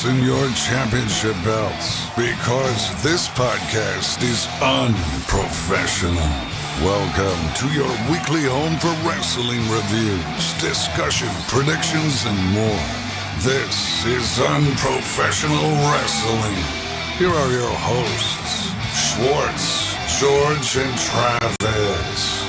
fasten your championship belts because this podcast is unprofessional. Welcome to your weekly home for wrestling reviews, discussion, predictions, and more. This is Unprofessional Wrestling. Here are your hosts, Schwartz, George, and Travis.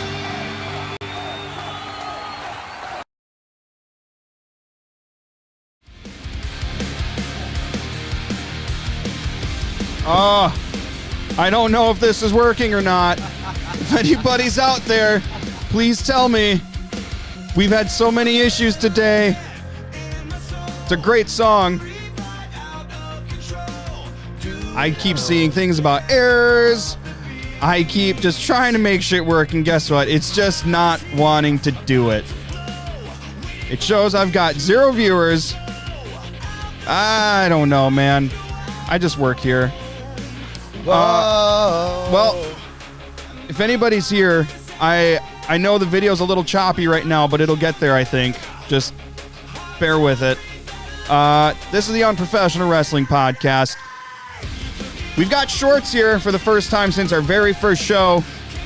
I don't know if this is working or not. If anybody's out there, please tell me. We've had so many issues today. It's a great song. I keep seeing things about errors. I keep just trying to make shit work, and guess what? It's just not wanting to do it. It shows I've got 0 viewers. I don't know, man. I just work here. Well, if anybody's here, I know the video's a little choppy right now, but it'll get there, I think. Just bear with it. This is the Unprofessional Wrestling Podcast. We've got Shorts here for the first time since our very first show.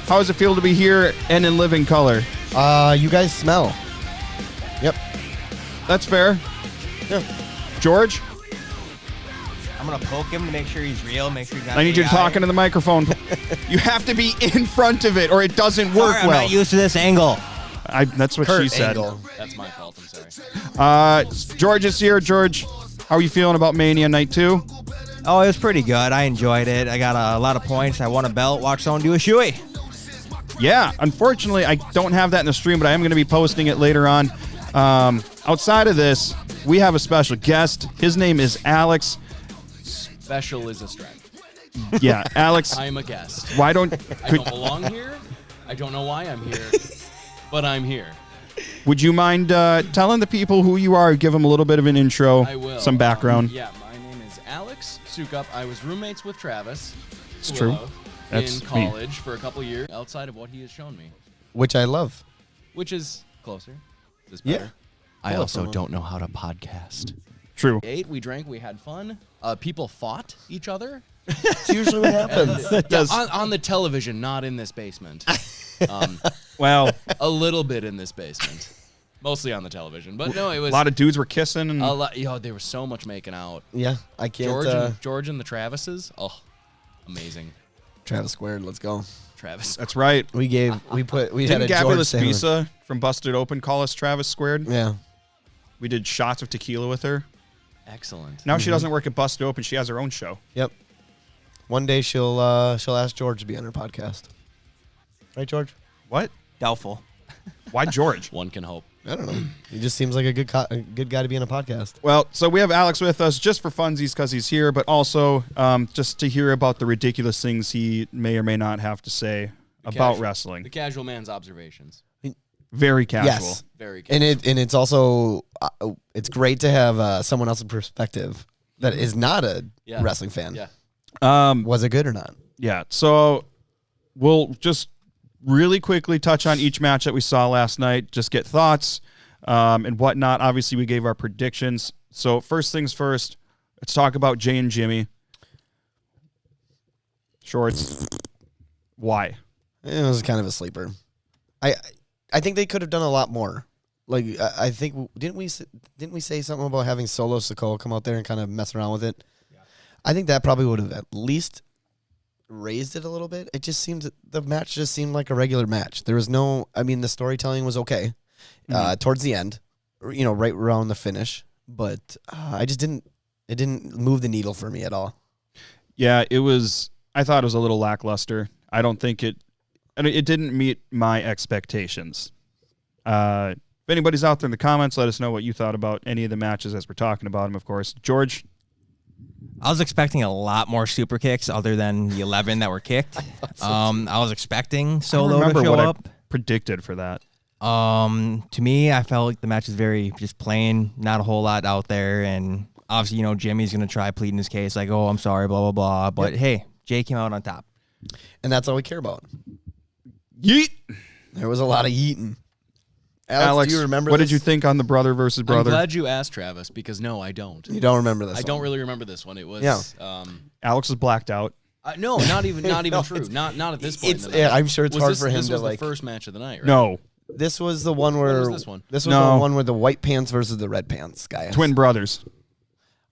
How does it feel to be here and in living color? You guys smell. Yep. That's fair. Yeah. George? I'm going to poke him to make sure he's real, make sure he's not I need you to talk into the microphone. You have to be in front of it or it doesn't work I'm well. not used to this angle. That's what she said. Angle. That's my fault, I'm sorry. George is here. George, how are you feeling about Mania Night 2? Oh, it was pretty good. I enjoyed it. I got a lot of points. I won a belt. Watched someone do a shoey. Yeah, unfortunately, I don't have that in the stream, but I am going to be posting it later on. Outside of this, we have a special guest. His name is Alex. Special is a strength. Yeah, Alex. I'm a guest. Why don't... I don't belong here. I don't know why I'm here, but I'm here. Would you mind telling the people who you are? Give them a little bit of an intro. I will. Some background. Yeah, my name is Alex Sukup. I was roommates with Travis. It's true. That's in college for a couple years outside of what he has shown me, Which I love. which is closer. Is this Yeah. better? I also don't know how to podcast. True. We ate, we drank, we had fun. People fought each other. It's usually what happens. On the television, not in this basement. Well, A little bit in this basement. Mostly on the television. But no, it was a lot of dudes were kissing. And a lot. Yo, there was so much making out. Yeah, I can't. George and the Travises. Oh, amazing. Travis squared. Let's go. Travis. That's right. We had Didn't a Gabby George sandwich. Laspisa from Busted Open call us Travis Squared? Yeah. We did shots of tequila with her. Excellent. Now she doesn't work at Busted Open. She has her own show. Yep. One day she'll ask George to be on her podcast. Right, George? What? Doubtful. Why George? One can hope. I don't know. He just seems like a good guy to be on a podcast. Well, so we have Alex with us just for funsies because he's here, but also just to hear about the ridiculous things he may or may not have to say about wrestling. The casual man's observations. Very casual. Yes. Very casual. And it's also it's great to have someone else's perspective that is not a wrestling fan. Yeah. Was it good or not? Yeah. So we'll just really quickly touch on each match that we saw last night, just get thoughts and whatnot. Obviously, we gave our predictions. So first things first, let's talk about Jay and Jimmy. Shorts. Why? It was kind of a sleeper. I think they could have done a lot more. Like I think didn't we say something about having Solo Sikoa come out there and kind of mess around with it? Yeah. I think that probably would have at least raised it a little bit. It just seemed the match just seemed like a regular match. There was no. I mean, the storytelling was okay towards the end, right around the finish, but I just didn't. It didn't move the needle for me at all. Yeah, it was. I thought it was a little lackluster. I don't think it didn't meet my expectations. If anybody's out there in the comments, let us know what you thought about any of the matches as we're talking about them, of course. George? I was expecting a lot more super kicks other than the 11 that were kicked. I was expecting Solo to show up. I predicted for that. To me, I felt like the match is very just plain, not a whole lot out there. And obviously, Jimmy's going to try pleading his case like, oh, I'm sorry, blah, blah, blah. But hey, Jay came out on top. And that's all we care about. Yeet! There was a lot of yeeting. Alex, do you remember what this? did you think on the brother versus I'm brother? glad you asked, Travis, because no, I don't. You don't remember this I don't one. really remember this one. It was Alex is blacked out. no, not even No, true. it's- Not at this point. It's, in the night. yeah, I'm sure it's Was hard this, for him this to was like. the first match of the night, right? No, This was the one where. was this one? This was No. the one where the white pants versus the red pants guy. twin brothers.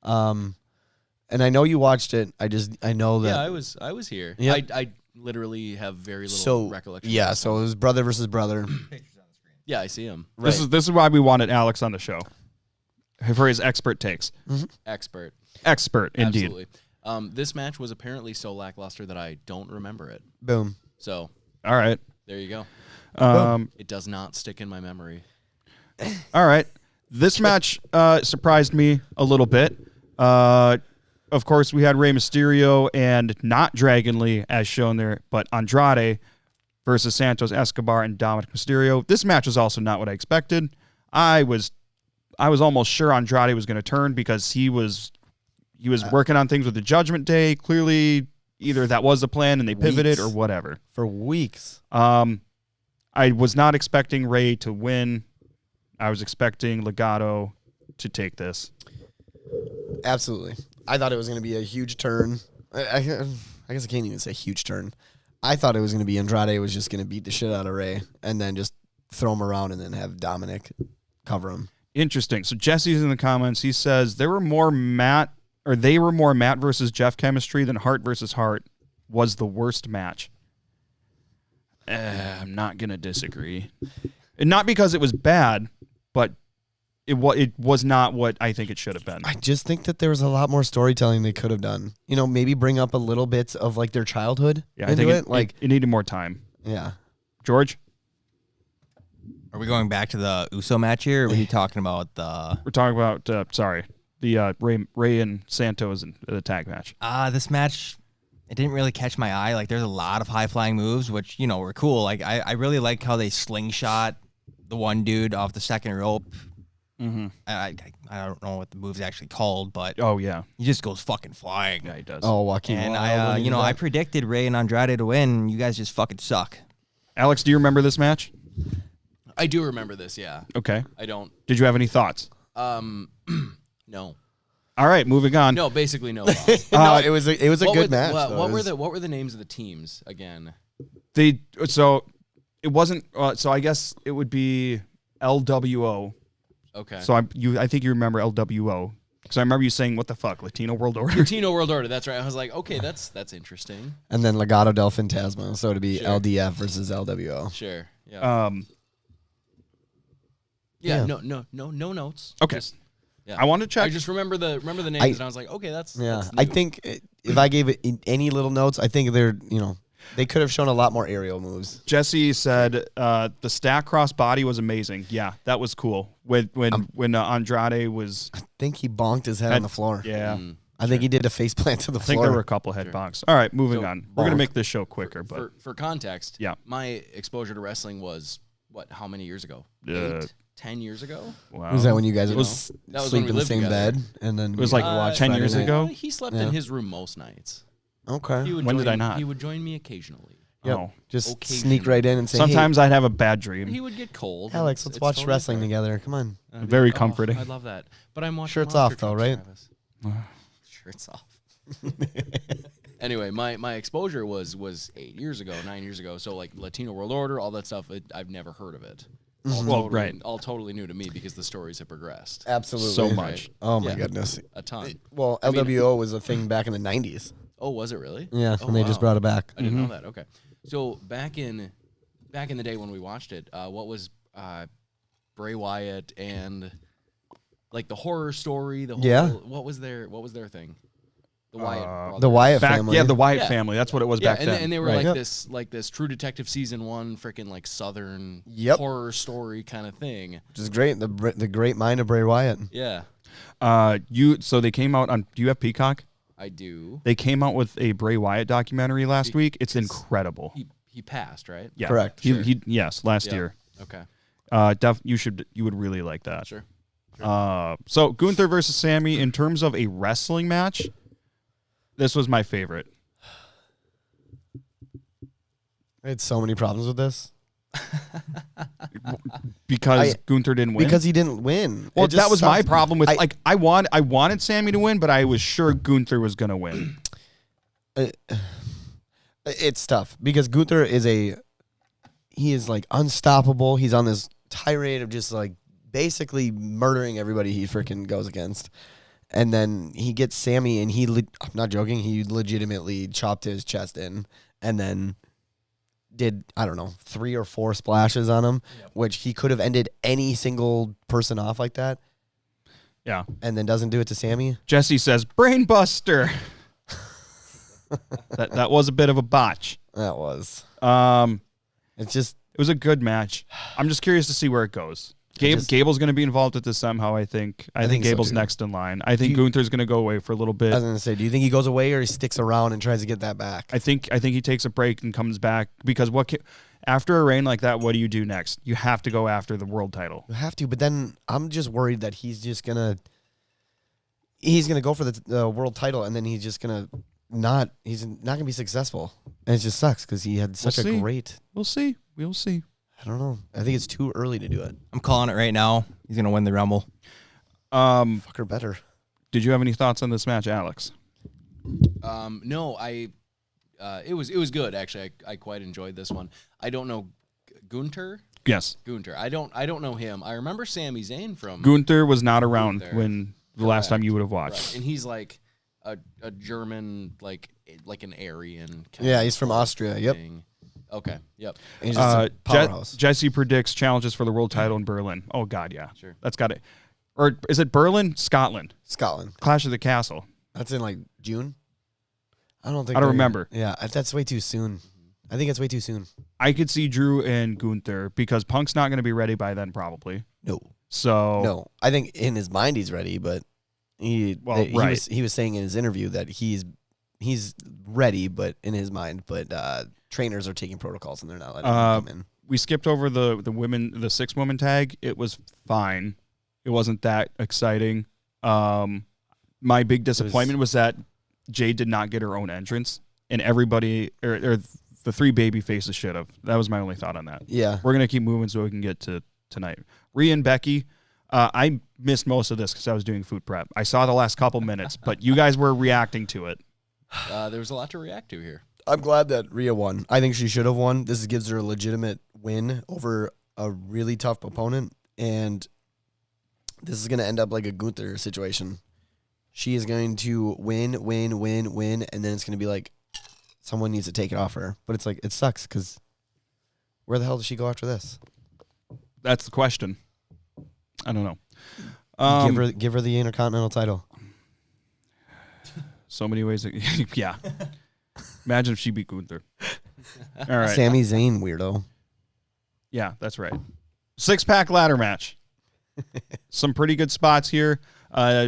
And I know you watched it. I know that. Yeah, I was here. Yeah. I literally have very little So recollection. yeah, so it was brother versus brother. Yeah, I see him. This is why we wanted Alex on the show for his expert takes. Expert. Expert, indeed. Absolutely. This match was apparently so lackluster that I don't remember it. Boom. So All right. there you go. It does not stick in my memory. All right. This match surprised me a little bit. Of course, we had Rey Mysterio and not Dragon Lee as shown there, but Andrade versus Santos Escobar and Dominic Mysterio. This match was also not what I expected. I was almost sure Andrade was going to turn because he was working on things with the Judgment Day. Clearly, either that was the plan and they pivoted or whatever. For weeks. I was not expecting Rey to win. I was expecting Legado to take this. Absolutely. I thought it was going to be a huge turn. I guess I can't even say huge turn. I thought it was going to be Andrade was just going to beat the shit out of Rey and then just throw him around and then have Dominic cover him. Interesting. So Jesse's in the comments. He says they were more Matt versus Jeff chemistry than Hart versus Hart was the worst match. I'm not going to disagree. And not because it was bad, but it was not what I think it should have been. I just think that there was a lot more storytelling they could have done. You know, maybe bring up a little bits of like their childhood Yeah, I into think it. it needed more time. Yeah. George, Are we going back to the Uso match here? Or are we talking about the... we're talking about the Rey and Santos and the tag match. This match, it didn't really catch my eye. Like, there's a lot of high-flying moves, which, you know, were cool. Like, I really like how they slingshot the one dude off the second rope. Mm-hmm. I don't know what the move's actually called, but Oh yeah, he just goes fucking flying. yeah, he does. Oh, Joaquin. And Wild, I predicted Rey and Andrade to win. You guys just fucking suck. Alex, do you remember this match? I do remember this. Yeah. Okay. I don't. Did you have any thoughts? No. All right, moving on. No. Basically, no. no, it was a good match. What were the names of the teams again? So it wasn't. So I guess it would be LWO. Okay. So I think you remember LWO because I remember you saying, "What the fuck, Latino World Order?" Latino World Order. That's right. I was like, okay, that's interesting. And then Legado del Fantasma. So it'd be Sure. LDF versus LWO. Sure. Yeah. yeah. No notes. Okay. Yeah. I wanted to check. I just remember the names, and I was like, okay, that's Yeah. That's I new. think if I gave it any little notes, I think they could have shown a lot more aerial moves. Jesse said the stack cross body was amazing. Yeah, that was cool. When Andrade was, I think he bonked his head on the floor. yeah. I think he did a face plant to the I think floor. there were a couple head bonks. All right, moving So, on. We're gonna bonk. make this show quicker, but For context, Yeah. my exposure to wrestling was how many years ago? 10 years ago? wow. Was that when you guys You would know, that was when sleep we in the lived same together. bed? And then It was like, watch 10 Friday years night? ago? He slept Yeah. in his room most nights. Okay. He would When join, did I not? He would join me occasionally. Yep. Oh. Just Occasionally. sneak right in and say, Sometimes I'd have a bad dream. He would get cold. Alex, It's- let's it's watch totally wrestling fair. together. Come on. That'd be Very like, comforting. I love that. But I'm watching Shirts Monster off, though, Trucks, right? Travis. Shirts off. Anyway, my exposure was 8 years ago, 9 years ago. So like Latino World Order, all that stuff, I've never heard of it. Well, right. All totally new to me because the stories have progressed Absolutely. So much. Oh, my Yeah. goodness. a ton. Well, I mean- LWO was a thing back in the 90s. Oh, was it really? Yeah, Oh, and they just wow. brought it back. I didn't know that. Okay, so back in the day when we watched it, what was Bray Wyatt and like the horror story? The whole, Yeah. What was their thing? The Wyatt brothers. The Wyatt Back, family. yeah, the Wyatt Yeah. family. That's what it was Yeah, back and, then. and they were Right. like Yep. this True Detective season 1, freaking like Southern Yep. horror story kind of thing. Which is great. The great mind of Bray Wyatt. Yeah, So they came out on. Do you have Peacock? I do. They came out with a Bray Wyatt documentary last week. It's incredible. He passed, right? Yeah, Correct. He yes, last Yeah. year. Okay, You would really like that. sure. So Gunther versus Sammy in terms of a wrestling match, this was my favorite. I had so many problems with this. because Gunther didn't win. Because he didn't win. Well, It just that was my sucks. problem with I wanted Sammy to win, but I was sure Gunther was going to win. It's tough because Gunther he is like unstoppable. He's on this tirade of just like basically murdering everybody he freaking goes against. And then he gets Sammy, and I'm not joking, he legitimately chopped his chest in and then did, I don't know, 3 or 4 splashes on him, which he could have ended any single person off like that. Yeah. And then doesn't do it to Sammy. Jesse says, brain buster. that was a bit of a botch. That was. It's just. It was a good match. I'm just curious to see where it goes. Gable's going to be involved with this somehow, I think. I think Gable's so next in line. I think Gunther's going to go away for a little bit. I was going to say, do you think he goes away or he sticks around and tries to get that back? I think he takes a break and comes back because after a reign like that, what do you do next? You have to go after the world title. You have to, but then I'm just worried that he's gonna go for the world title, and then he's not gonna be successful, and it just sucks because he had such a great. We'll see. I don't know. I think it's too early to do it. I'm calling it right now. He's gonna win the Rumble. Fucker better. Did you have any thoughts on this match, Alex? No, it was good actually. I quite enjoyed this one. I don't know Gunther. Yes. Gunther. I don't know him. I remember Sami Zayn from Gunther was not around Gunther. when the last time you would have watched. Right. And he's like a German, like an Aryan. Yeah, he's from Austria. Yep. Thing. Okay. Yep. And he's just a powerhouse. Jesse predicts challenges for the world title in Berlin. Oh God, yeah. Sure. That's got it. Or is it Berlin? Scotland. Clash of the Castle. That's in like June. I don't remember. Yeah, that's way too soon. I think it's way too soon. I could see Drew and Gunther because Punk's not going to be ready by then, probably. No. So no, I think in his mind he's ready, but he was saying in his interview that he's ready, but in his mind, but trainers are taking protocols and they're not letting him come in. We skipped over the 6-woman tag. It was fine. It wasn't that exciting. My big disappointment was that Jade did not get her own entrance, and everybody or the 3 baby faces should have. That was my only thought on that. Yeah, we're gonna keep moving so we can get to tonight. Rhea and Becky. I missed most of this because I was doing food prep. I saw the last couple minutes, but you guys were reacting to it. There was a lot to react to here. I'm glad that Rhea won. I think she should have won. This gives her a legitimate win over a really tough opponent, and this is going to end up like a Gunther situation. She is going to win, and then it's going to be like someone needs to take it off her. But it's like, it sucks because where the hell does she go after this? That's the question. I don't know. Give her the Intercontinental title. So many ways. Yeah. Imagine if she beat Gunther. All right. Sami Zayn, weirdo. Yeah, that's right. 6-pack ladder match. Some pretty good spots here.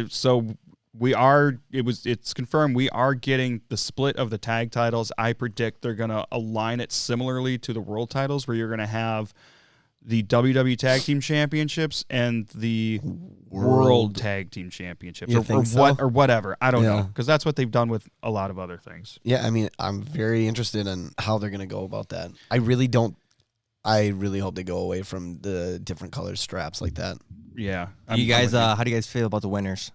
So it's confirmed we are getting the split of the tag titles. I predict they're going to align it similarly to the world titles, where you're going to have the WWE Tag Team Championships and the World Tag Team Championships, or whatever. I don't know, because that's what they've done with a lot of other things. Yeah, I mean, I'm very interested in how they're going to go about that. I really hope they go away from the different colored straps like that. Yeah. How do you guys feel about the winners?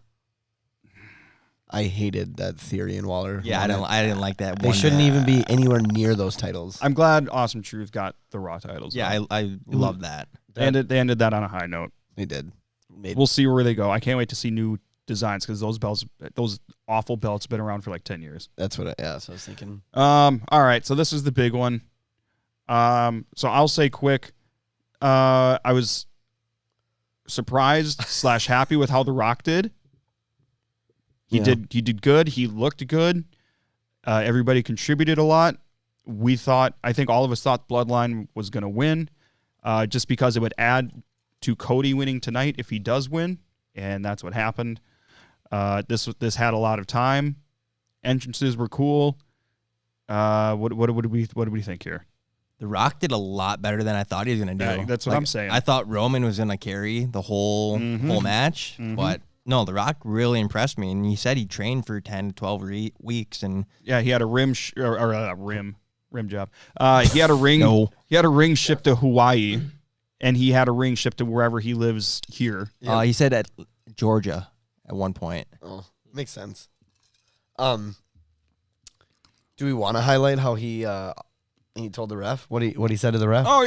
I hated that Theory and Waller. Yeah, I didn't like that. They shouldn't even be anywhere near those titles. I'm glad Awesome Truth got the Raw titles. Yeah, I love that. They ended that on a high note. They did. We'll see where they go. I can't wait to see new designs because those awful belts have been around for like 10 years. That's what I was thinking. All right, so this is the big one. So I'll say quick. I was surprised / happy with how The Rock did. He did good. He looked good. Everybody contributed a lot. I think all of us thought Bloodline was going to win, just because it would add to Cody winning tonight if he does win, and that's what happened. This had a lot of time. Entrances were cool. What do we think here? The Rock did a lot better than I thought he was going to do. That's what I'm saying. I thought Roman was going to carry the whole match, but no, The Rock really impressed me. And he said he trained for 10 to 12 weeks, and yeah, he had a rim job. He had a ring. He had a ring shipped to Hawaii, and he had a ring shipped to wherever he lives here. Yep. He said at Georgia at one point. Oh, makes sense. Do we want to highlight how he told the ref what he said to the ref? Oh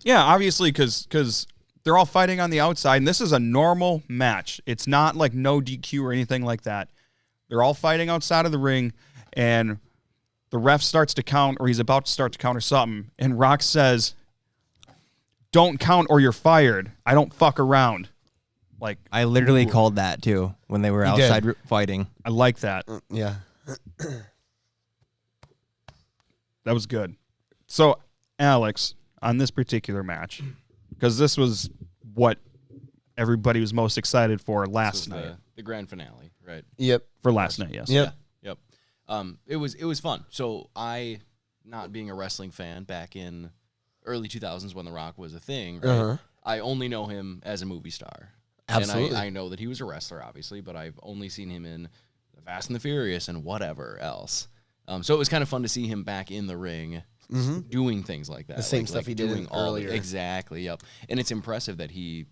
yeah, obviously because they're all fighting on the outside, and this is a normal match. It's not like no DQ or anything like that. They're all fighting outside of the ring, and the ref starts to count, or he's about to start to count or something, and Rock says, "Don't count or you're fired. I don't fuck around." Like, I literally called that too when they were He outside did. fighting. I like that. Yeah. That was good. So, Alex, on this particular match, because this was what everybody was most excited for This last was night. the grand finale, right? Yep. For last night, yes. Yep. Yep. It was fun. So I, not being a wrestling fan back in early 2000s when The Rock was a thing, right? Uh-huh. I only know him as a movie star. Absolutely. And I know that he was a wrestler, obviously, but I've only seen him in The Fast and the Furious and whatever else. So it was kind of fun to see him back in the ring doing things like that. The same stuff he did doing earlier. Exactly, yep. And it's impressive that he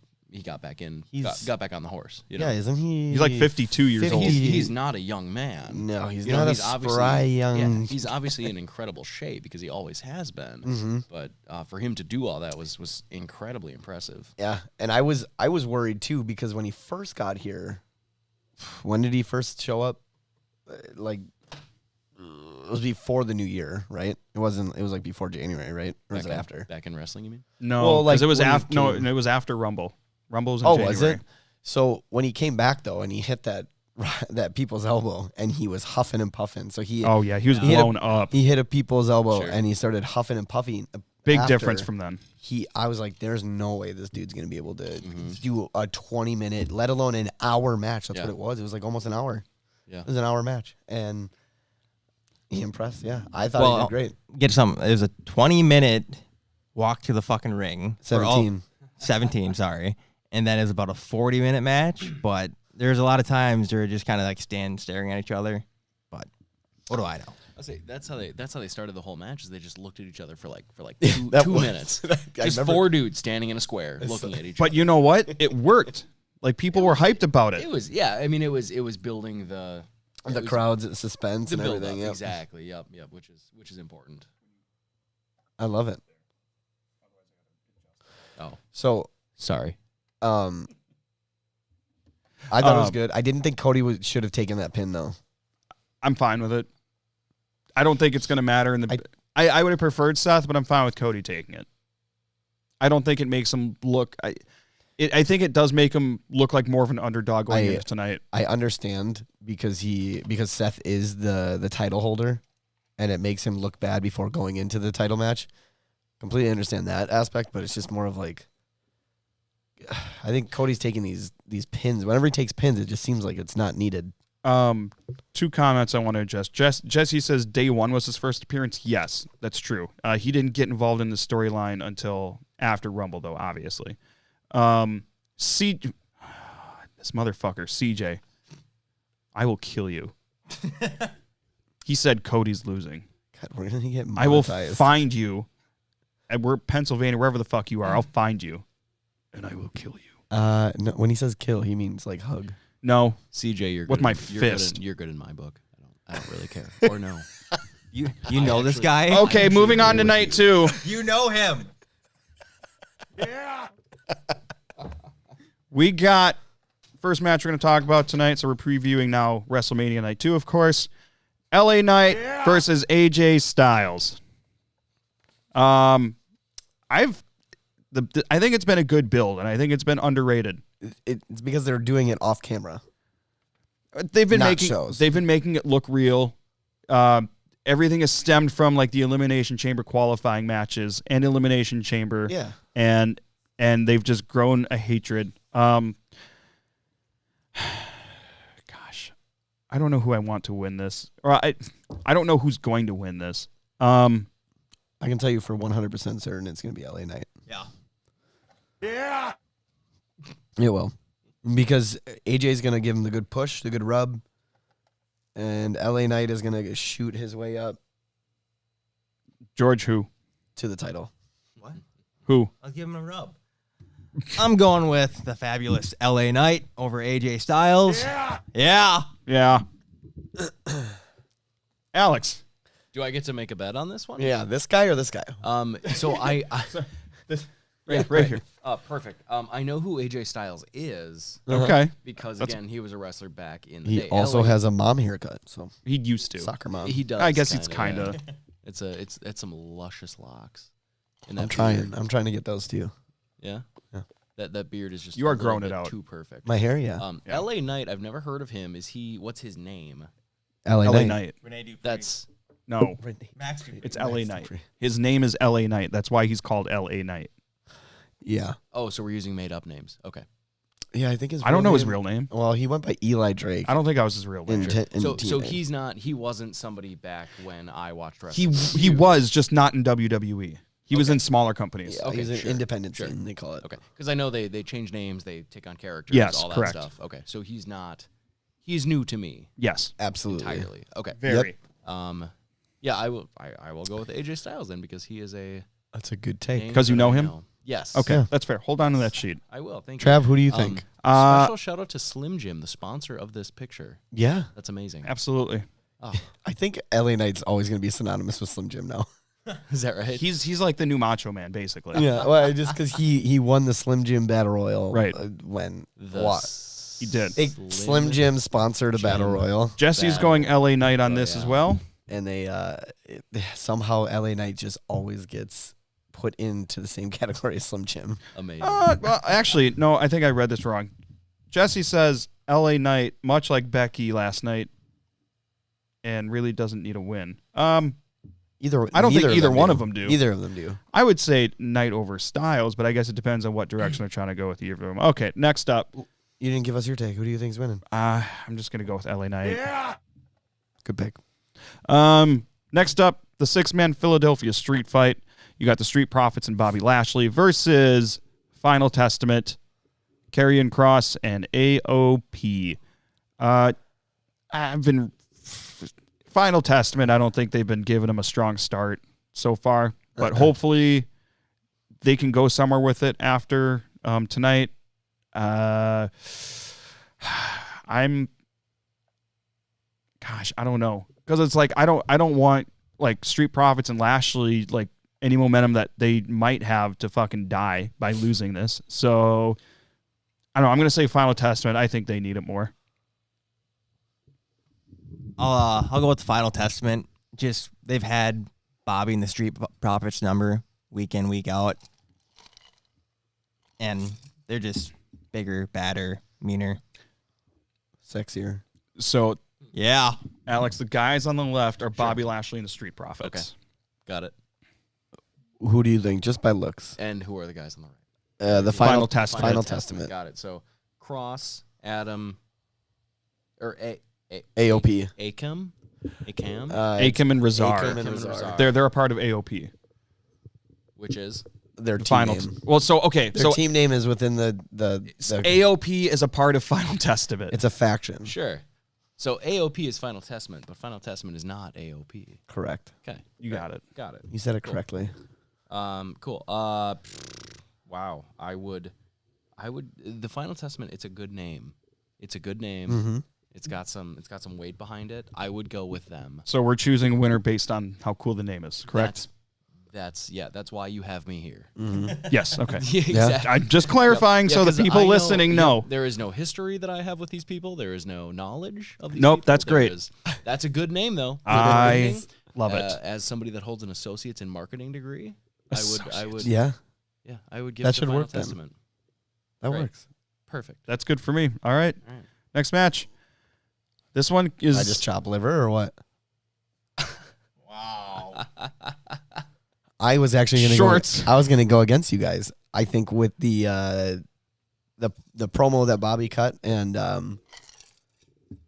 got back in, He's- got back on the horse. You know? Yeah, isn't he? He's like 52 years old. He's not a young man. No, he's You know, not he's a obviously- spry young. Yeah, he's obviously in incredible shape because he always has been. But for him to do all that was incredibly impressive. Yeah, and I was worried too because when he first got here, when did he first show up? It was before the new year, right? It wasn't. It was like before January, right? Or was it after? Back in wrestling, you mean? No, Well, because like, it was when he after. No, came- it was after Rumble. Rumble was in Oh, January. was it? So when he came back though, and he hit that people's elbow, and he was huffing and puffing. So he Oh yeah, he was He hit a- blown up. he hit a people's elbow, Sure. and he started huffing and puffing. Big after. difference from then. I was like, there's no way this dude's gonna be able to do a 20-minute, let alone an hour match. That's Yeah. what it was. It was like almost an hour. Yeah. It was an hour match, and he impressed. Yeah, I thought he did great. Get some. It was a 20-minute walk to the fucking ring. for all- 17. 17, sorry. And then it was about a 40-minute match. But there's a lot of times they're just kind of like staring at each other. But what do I know? I'll say that's how they started the whole match. Is they just looked at each other for like two That 2 was- minutes. I Just remember- 4 dudes standing in a square looking at each other. But you know what? It worked. Like people were hyped about It it. was it was building the crowd's suspense the and build everything. up. Yep. Exactly. Yep. Which is important. I love it. Oh, So, sorry. I thought it was good. I didn't think Cody should have taken that pin though. I'm fine with it. I don't think it's going to matter in the. I would have preferred Seth, but I'm fine with Cody taking it. I don't think it makes him look. I think it does make him look like more of an underdog going into tonight. I understand because Seth is the title holder, and it makes him look bad before going into the title match. Completely understand that aspect, but it's just more of like, I think Cody's taking these pins. Whenever he takes pins, it just seems like it's not needed. 2 comments I want to address. Jesse says day 1 was his first appearance. Yes, that's true. He didn't get involved in the storyline until after Rumble, though, obviously. This motherfucker, CJ, I will kill you. He said Cody's losing. God, we're gonna get monetized. I will find you. And we're Pennsylvania, wherever the fuck you are. I'll find you, and I will kill you. No, when he says kill, he means like hug. No, CJ, you're With good my you're fist. You're good in my book. I don't really care. Or no. You know this guy? okay. Moving on to night 2. You know him. We got first match we're going to talk about tonight. So we're previewing now WrestleMania Night 2, of course. LA Knight versus AJ Styles. I think it's been a good build, and I think it's been underrated. It's because they're doing it off camera. They've been Not making shows. they've been making it look real. Everything is stemmed from like the Elimination Chamber qualifying matches and Elimination Chamber. Yeah. And they've just grown a hatred. Gosh, I don't know who I want to win this, or I don't know who's going to win this. I can tell you for 100% certain it's going to be LA Knight. Yeah. It will. Because AJ's going to give him the good push, the good rub, and LA Knight is going to shoot his way up George, who? to the title. What? Who? I'll give him a rub. I'm going with the fabulous LA Knight over AJ Styles. Yeah. Yeah. Alex. Do I get to make a bet on this one? Yeah, this guy or this guy? So I Right here. perfect. I know who AJ Styles is Okay. because again he was a wrestler back in the He day. also LA has a mom haircut, so He used to. soccer mom. He does. I guess it's kind of. Yeah. It's some luscious locks. And I'm that trying. beard- I'm trying to get those too. Yeah. Yeah. That beard is just You are a little growing it bit out. too perfect. My hair, yeah. Yeah. LA Knight, I've never heard of him. What's his name? LA LA Knight. Knight. Renee Dupree. That's No, Max Dupree. it's LA Knight. His name is LA Knight. That's why he's called LA Knight. Yeah. so we're using made up names. Okay. Yeah, I think his. I don't real know his name- real name. Well, he went by Eli Drake. I don't think that was his real name. So he wasn't somebody back when I watched wrestling. He was just not in WWE. He was in smaller companies. Yeah, Okay, he's an sure, independent sure. scene, they call it. Okay, because I know they change names, they take on characters, Yes, all that correct. stuff. Okay, so he's new to me Yes, Absolutely. entirely. Okay, very. yeah, I will go with AJ Styles then because he is a That's a good take. name 'Cause you that know I him? Yes. Okay, Yeah. that's fair. Hold on to that sheet. I will. Thank you. Trav, who do you think? Special shout out to Slim Jim, the sponsor of this picture. Yeah. That's amazing. Absolutely. Oh, I think LA Knight's always going to be synonymous with Slim Jim now. is that right? He's like the new Macho Man, basically. Yeah, well, just because he won the Slim Jim Battle Royal. Right. When The what? He did. Slim Jim sponsored a Battle Jim. Royal, Jesse's going LA Knight on this as yeah. well. and they somehow LA Knight just always gets put into the same category as Slim Jim. Amazing. Well, actually, no, I think I read this wrong. Jesse says LA Knight, much like Becky last night, and really doesn't need a win. I don't think either one of them do. Either of them do. I would say Knight over Styles, but I guess it depends on what direction they're trying to go with either of them. Okay, next up, You didn't give us your take. Who do you think's winning? I'm just gonna go with LA Knight. Good pick. Next up, the 6-man Philadelphia street fight. You got the Street Profits and Bobby Lashley versus Final Testament, Karrion Kross, and AOP. Final Testament, I don't think they've been giving them a strong start so far, but hopefully they can go somewhere with it after tonight. I don't know, because it's like I don't want like Street Profits and Lashley like any momentum that they might have to fucking die by losing this. So I don't know. I'm gonna say Final Testament. I think they need it more. I'll go with the Final Testament. Just they've had Bobby and the Street Profits number week in, week out, and they're just bigger, badder, meaner. Sexier. So Yeah. Alex, the guys on the left are Bobby Lashley and the Street Profits. Okay. Got it. Who do you think? Just by looks. And who are the guys on the right? The Final Testament. Final Testament. Got it. So Cross, Adam, or AOP. Akam? Akam and Razar. Akam and Akam and Razar. Razar. They're a part of AOP. Which is? Their The team Final. name. Well, so okay, Their so team name is within the AOP is a part of Final Testament. It's a faction. Sure. So AOP is Final Testament, but Final Testament is not AOP. Correct. Okay. You got it. Got it. You said it Cool. correctly. Cool. Wow. I would. The Final Testament. It's a good name. It's a good name. Mm-hmm. It's got some weight behind it. I would go with them. So we're choosing a winner based on how cool the name is, correct? That's why you have me here. Yes. Okay. Yeah, exactly. I'm just clarifying Yeah, so the 'cause people I know- listening know. There is no history that I have with these people. There is no knowledge of these Nope, people. that's great. That's a good name, though. I love it. As somebody that holds an associate's in marketing degree, I would, Yeah, I would give That it to should Final work then. Testament. that Great. works. Perfect. That's good for me. All right. All right. Next match. This one is I just chop liver or what? Wow. I was actually going to Shorts. I was going to go against you guys. I think with the promo that Bobby cut and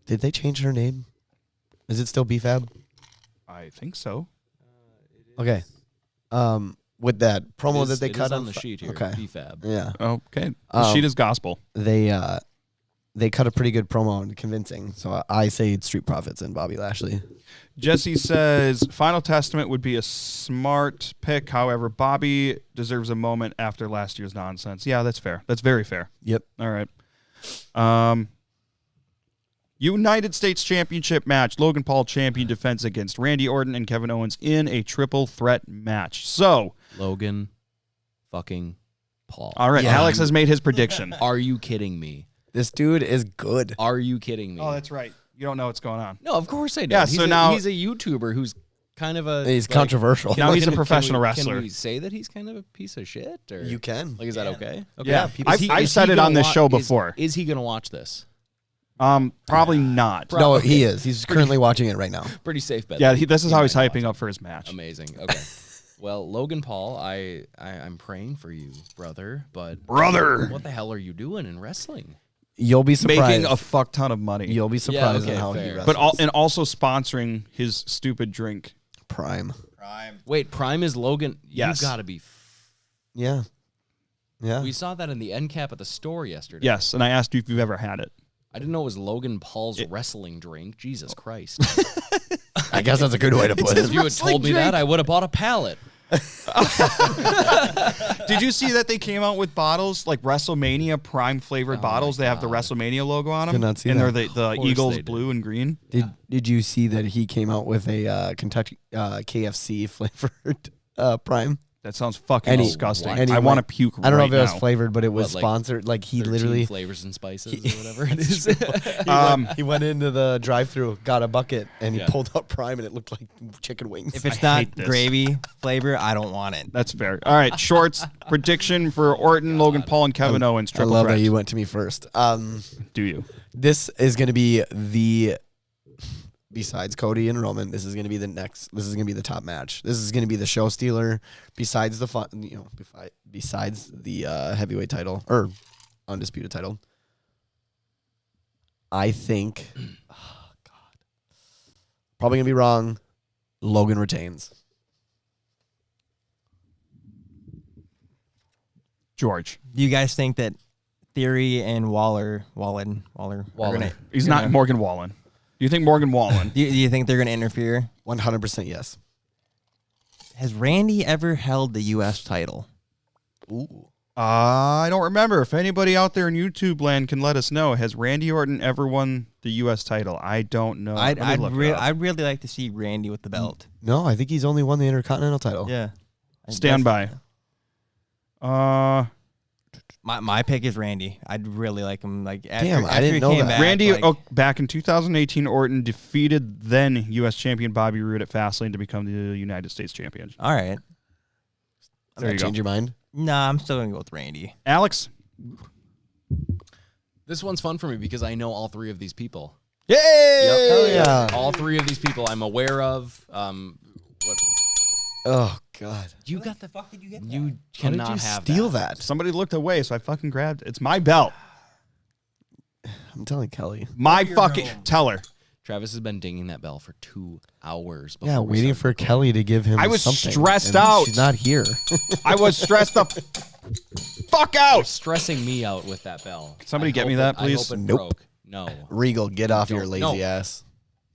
did they change her name? Is it still BFAB? I think so. Okay. With that promo that they It cut is on the sheet here. Okay. BFAB. Yeah. Okay. The sheet is gospel. They they cut a pretty good promo and convincing. So I say Street Profits and Bobby Lashley. Jesse says Final Testament would be a smart pick. However, Bobby deserves a moment after last year's nonsense. Yeah, that's fair. That's very fair. Yep. All right. United States Championship match. Logan Paul champion defense against Randy Orton and Kevin Owens in a triple threat match. So, Logan fucking Paul. all right, Yeah. Alex has made his prediction. Are you kidding me? This dude is good. Are you kidding me? Oh, that's right. You don't know what's going on. No, of course I do. Yeah, so now- he's a YouTuber who's kind of a... He's controversial. Now he's a can professional we- wrestler. Can we say that he's kind of a piece of shit? Or You can. Like, is that okay? Okay. Yeah, people- I've said it on this show before. Is he going to watch this? Probably not. No, he is. He's currently watching it right now. Pretty safe bet. Yeah, that this is he how he's might hyping watch up for his match. it. Amazing. Okay. Well, Logan Paul, I'm praying for you, brother. But Brother. what the hell are you doing in wrestling? You'll be surprised. Making a fuck ton of money. You'll be surprised okay, at how he fair. wrestles. and also sponsoring his stupid drink. Prime. Wait, Prime is Logan? Yes. You got to be. Yeah. Yeah. We saw that in the end cap at the store yesterday. Yes, and I asked you if you've ever had it. I didn't know it was Logan Paul's wrestling drink. Jesus Christ. I guess that's a good way to put If it. you had told me that, I would have bought a pallet. Did you see that they came out with bottles like WrestleMania Prime flavored bottles? They have the WrestleMania logo on them. Did not see and that. they're the course Eagles they did. blue and green. Did you see that he came out with a Kentucky KFC flavored Prime? That sounds fucking And he- disgusting. and he I want to went- puke I don't know right if it was now. flavored, but it was What, like sponsored. Like he 13 literally flavors and spices or whatever it is. he went into the drive-through, got a bucket, and he Yeah. pulled out Prime, and it looked like chicken wings. If it's I not hate this. gravy flavor, I don't want it. That's fair. All right, Shorts prediction for Orton, Logan Paul, and Kevin Owens. I Triple love threat. that you went to me first. Do you? This is going to be the. Besides Cody and Roman, this is going to be the next. This is going to be the top match. This is going to be the show stealer. Besides the fun, besides the heavyweight title or undisputed title. I think. Oh God. Probably gonna be wrong. Logan retains. George. Do you guys think that Theory and Waller are gonna, He's not Morgan Wallen. Do you think Morgan Wallen? do you think they're going to interfere? 100% yes. Has Randy ever held the U.S. title? Ooh. I don't remember. If anybody out there in YouTube land can let us know, has Randy Orton ever won the U.S. title? I don't know. I'd Let me look it up. really like to see Randy with the belt. No, I think he's only won the Intercontinental title. Yeah. Stand by. My pick is Randy. I'd really like him. Like after, Damn, I after didn't he know came that. back, Randy, like, back in 2018, Orton defeated then U.S. champion Bobby Roode at Fastlane to become the United States champion. all right. There you go. Change your mind? Nah, I'm still gonna go with Randy. Alex? This one's fun for me because I know all three of these people. Yay! Yep. Hell yeah. All three of these people I'm aware of. What Oh God. You got the fuck did you get? you How did cannot you have steal that. that? Somebody looked away, so I fucking grabbed it. It's my belt. I'm telling Kelly. My fucking... Tell her. Travis has been dinging that bell for 2 hours. Yeah, before we waiting started for recording. Kelly to give him I was something, stressed and out. She's not here. I was stressed the fuck You're out. stressing me out with that bell. Somebody I get hope me it- that, I please? hope it Nope. broke. No, Regal, get off your Don't- lazy no. ass.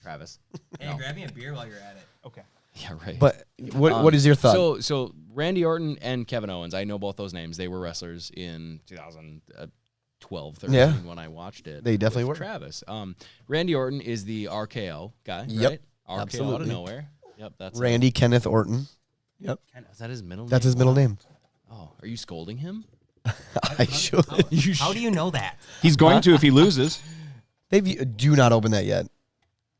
Travis. Hey, grab me a beer while you're at it. Okay. Yeah, right. But what is your thought? So Randy Orton and Kevin Owens, I know both those names. They were wrestlers in 2012, 13 Yeah. when I watched it. They definitely with were. Travis. Randy Orton is the RKO guy, Yep. right? RKO out of Absolutely. nowhere. Yep, that's Randy Kenneth Orton. Yep. Is that his middle name? That's his middle name. Oh, are you scolding him? I should. How do you know that? He's going to if he loses. They do not open that yet.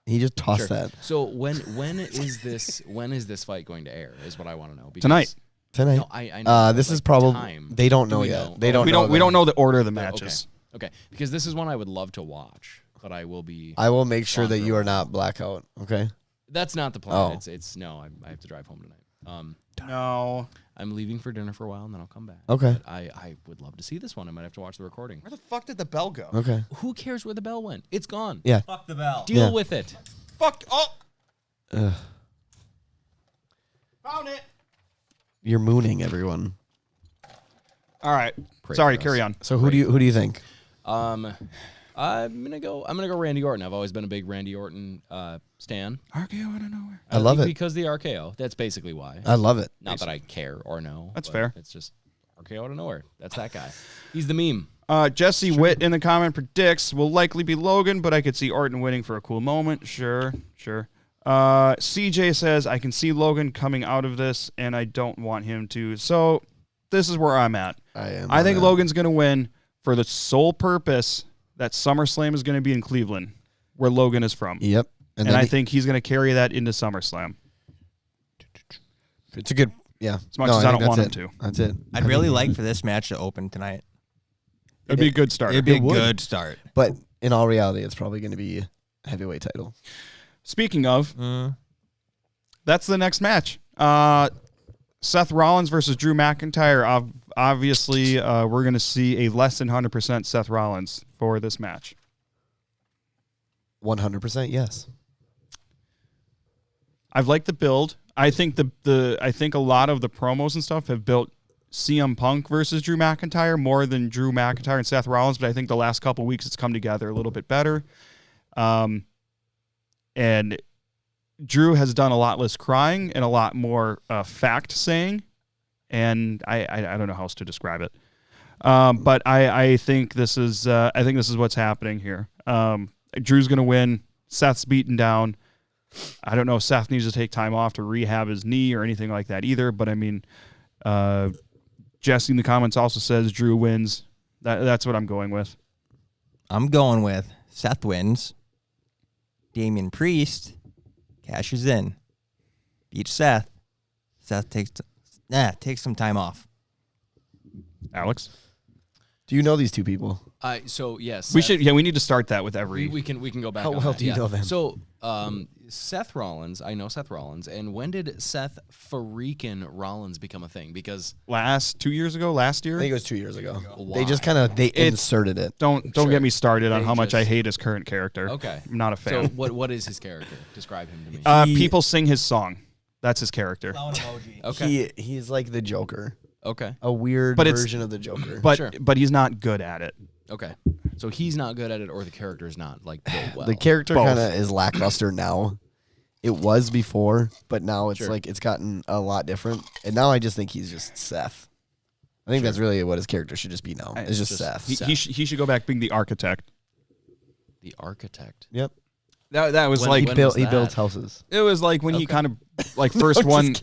He just tossed that So when is this fight going to air? Is what I want to know. Because- Tonight. tonight. No, I know. This like, is probably. time. They don't Do know we yet. know? They Oh, don't. We know don't. We don't know the order of the Okay. matches. Okay, because this is one I would love to watch, but I will be. I will make sure that Longer you are one. not blackout. Okay. That's not the plan. Oh. It's no. I have to drive home tonight. No. I'm leaving for dinner for a while and then I'll come back. Okay. But I would love to see this one. I might have to watch the recording. Where the fuck did the bell go? Okay. Who cares where the bell went? It's gone. Yeah. Fuck the bell. Deal Yeah. with it. Fuck. Oh. Ugh. Found it. You're mooning everyone. All right. Pray Sorry. for us. Carry on. So who do you think? I'm gonna go Randy Orton. I've always been a big Randy Orton stan. RKO out of nowhere. I love it. Because the RKO. That's basically why. I love it. Not that I care or know. That's but fair. It's just RKO out of nowhere. That's that guy. He's the meme. Jesse Witt in the comment predicts will likely be Logan, but I could see Orton winning for a cool moment. Sure. CJ says, I can see Logan coming out of this, and I don't want him to. So this is where I'm at. I think Logan's going to win for the sole purpose that SummerSlam is going to be in Cleveland, where Logan is from. Yep. And I think he's going to carry that into SummerSlam. It's a good, yeah. As much as I don't want him to. That's it. I'd really like for this match to open tonight. It'd be a good start. It'd be a good start. But in all reality, it's probably going to be a heavyweight title. Speaking of, that's the next match. Seth Rollins versus Drew McIntyre. Obviously, we're going to see a less than 100% Seth Rollins for this match. 100% yes. I've liked the build. I think I think a lot of the promos and stuff have built CM Punk versus Drew McIntyre more than Drew McIntyre and Seth Rollins, but I think the last couple weeks it's come together a little bit better. And Drew has done a lot less crying and a lot more fact saying, and I don't know how else to describe it. But I think this is what's happening here. Drew's gonna win. Seth's beaten down. I don't know if Seth needs to take time off to rehab his knee or anything like that either. But I mean, Jesse in the comments also says Drew wins. That's what I'm going with. I'm going with Seth wins. Damian Priest cashes in. Beats Seth. Seth takes some time off. Alex? Do you know these two people? So yes, we should. Yeah, we need to start that with every. We can go back. How on well that, do you know them? So Seth Rollins, I know Seth Rollins, and when did Seth freaking Rollins become a thing? Because last 2 years ago, last year. I think it was 2 years ago. Why? They just kind of inserted it. Don't Sure. get me started on They how much I just- hate his current character. Okay, I'm not a so fan. what is his character? Describe him to me. People sing his song. That's his character. Okay, He's like the Joker, okay, a weird But it's- version of the Joker. But Sure. but he's not good at it. okay. So he's not good at it, or the character is not like built well. the character Both. kind of is lackluster now. It was before, but now it's Sure. like it's gotten a lot different. And now I just think he's just Seth. I think that's really what his character should just be now. It's just Seth. He should go back being the architect. The architect. Yep. That was When- like when- He that? builds houses. it was like when he Okay. kind of like first won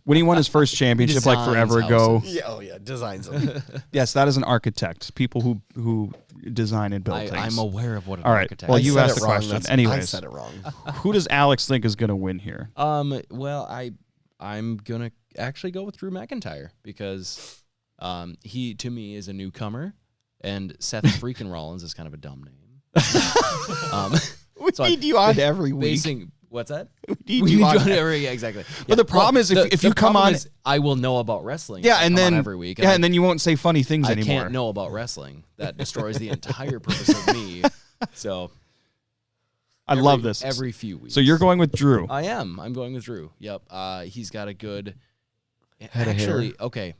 when he won his first championship like Designs forever ago. houses. Yeah. Oh yeah. Designs them. Yes, that is an architect. People who design and build things. I'm aware of what an All right. architect Well, is. you said asked it the wrong. question. I Anyways, said it wrong. who does Alex think is going to win here? Well, I'm gonna actually go with Drew McIntyre because he to me is a newcomer, and Seth freaking Rollins is kind of a dumb name. We So need you on every week. Basing what's that? We need you on yeah, exactly. But the problem is if you come on, I will know about wrestling. yeah, if I and come on then every week, yeah, and then you won't say funny things I anymore. can't know about wrestling. That destroys the entire purpose of me. So I love this. every few weeks. So you're going with Drew. I am. I'm going with Drew. Yep. He's got a good. Head of hair. Actually, okay.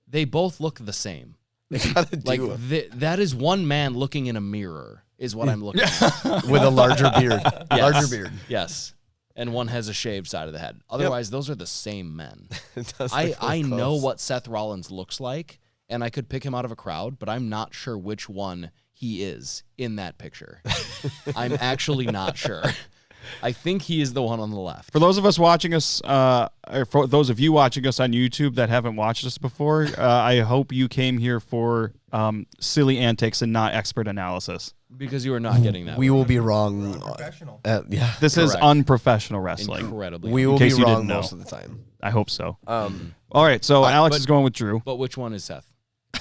They both look the same. They gotta do Like it. that is one man looking in a mirror. Is what I'm looking at. With a larger beard. Yes. Larger beard. Yes. And one has a shaved side of the head. Otherwise, those are the same men. It does I look know close. what Seth Rollins looks like, and I could pick him out of a crowd, but I'm not sure which one he is in that picture. I'm actually not sure. I think he is the one on the left. For those of us watching us, or for those of you watching us on YouTube that haven't watched us before, I hope you came here for silly antics and not expert analysis. Because you are not getting that. We one. will be wrong. Yeah. This is Correct. unprofessional wrestling. Incredibly. We will case be you wrong didn't know. most of the time. I hope so. Um, All right, so Alex but- is going with Drew, But which one is Seth?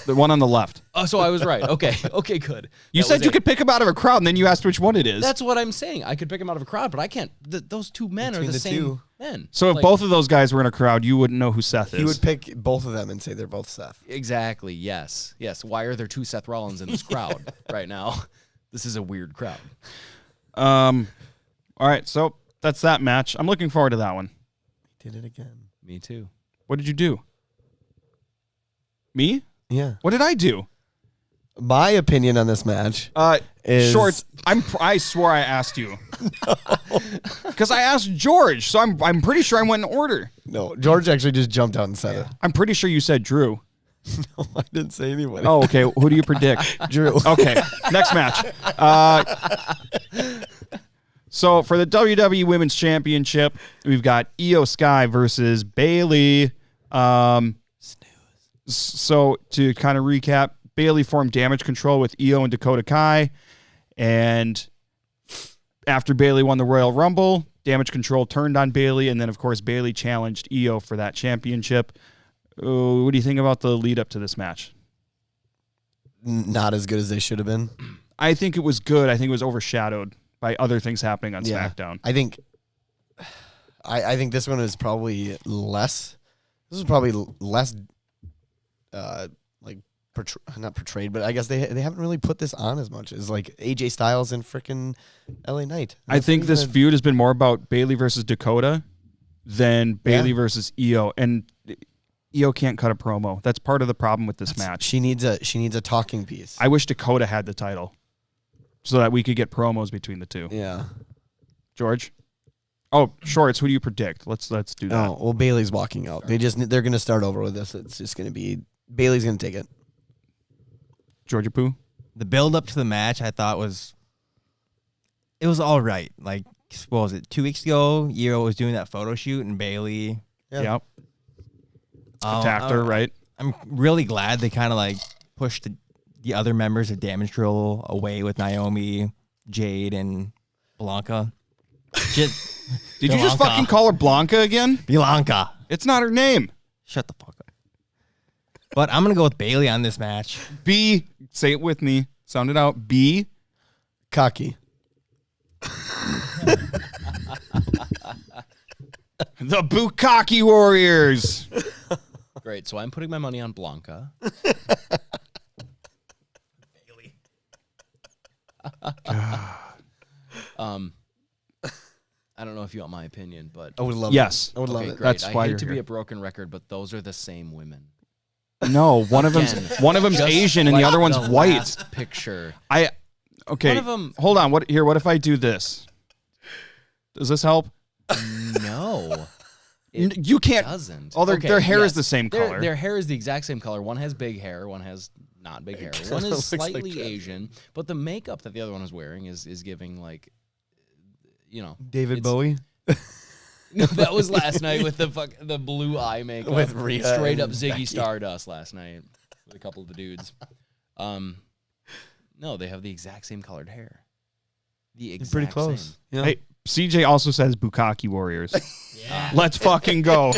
the one on the left. Oh, so I was right. Okay. Okay, good. You That said was you it. could pick him out of a crowd, and then you asked which one it is. That's what I'm saying. I could pick him out of a crowd, but I can't. Those two men Between are the the same two. men. so if Like, both of those guys were in a crowd, you wouldn't know who Seth is. he would pick both of them and say they're both Seth. Exactly. Yes. Yes. Why are there two Seth Rollins in this crowd right now? This is a weird crowd. All right, so that's that match. I'm looking forward to that one. Did it again. Me too. What did you do? Me? Yeah. What did I do? My opinion on this match is Shorts. I swore I asked you because I asked George, so I'm pretty sure I went in order. No, George actually just jumped out and said it. I'm pretty sure you said Drew. No, I didn't say anybody. Oh, okay. Who do you predict? Drew. Okay, next match. So for the WWE Women's Championship, we've got Io Sky versus Bayley. So to kind of recap, Bayley formed Damage Control with Io and Dakota Kai, and after Bayley won the Royal Rumble, Damage Control turned on Bayley, and then of course Bayley challenged Io for that championship. What do you think about the lead up to this match? Not as good as they should have been. I think it was good. I think it was overshadowed by other things happening on SmackDown. I think this one is probably less. This is probably less, not portrayed, but I guess they haven't really put this on as much as like AJ Styles and frickin' LA Knight. I think this feud has been more about Bayley versus Dakota than Bayley versus Io, and Io can't cut a promo. That's part of the problem with this match. She needs a talking piece. I wish Dakota had the title so that we could get promos between the two. Yeah. George? Oh, Shorts, who do you predict? Let's do that. Oh, well, Bayley's walking out. They're going to start over with this. It's just going to be Bayley's going to take it. Georgia Poo? The build up to the match, I thought was all right. Like, what was it? 2 weeks ago, Io was doing that photo shoot, and Bayley Yep. Attacked her, right? I'm really glad they kind of like pushed the other members of Damage Control away with Naomi, Jade, and Blanca. Did you just fucking call her Blanca again? Blanca. It's not her name. Shut the fuck up. But I'm going to go with Bayley on this match. B, say it with me. Sound it out. B. Cocky. The Bukkake Warriors. Great. So I'm putting my money on Blanca. Bayley. I don't know if you want my opinion, but I would love Yes. it. I would love okay, it. great. That's I why hate you're to be here. a broken record, but those are the same women. No, one of them's Just Asian and the like other one's the white. last picture. Okay. One of 'em- Hold on. What if I do this? Does this help? No. You can't. Doesn't. Oh, their Okay, hair is yes. the same color. Their hair is the exact same color. One has big hair. One has not big hair. One looks is like slightly that. Asian, but the makeup that the other one is wearing is giving like, David it's- Bowie. No, that was last night with the blue eye makeup With Rhea straight up and Ziggy Becky. Stardust last night with a couple of the dudes. No, they have the exact same colored hair. The exact Pretty close. same. Yeah. Hey, CJ also says Bukkake Warriors. Let's fucking go.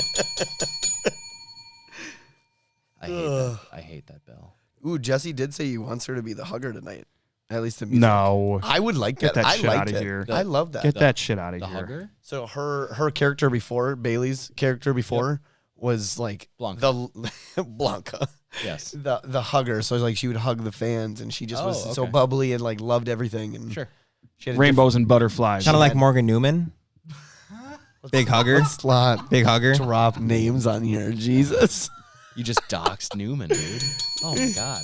I hate that bell. Ooh, Jesse did say he wants her to be the hugger tonight. At least the music. No. I would like Get that. that I shit liked outta it. here. I love that. Get that shit out of The here. hugger? So her character before, Bailey's character before, was like Blanca. the Blanca. Yes. The hugger. So like she would hug the fans, and she just was so okay. bubbly and like loved everything. And Sure. she had a Rainbows and butterflies. Kind of like had- Morgan Newman. Big hugger. different slot. Big hugger. Drop names on here, Jesus. You just doxed Newman, dude. Oh my god.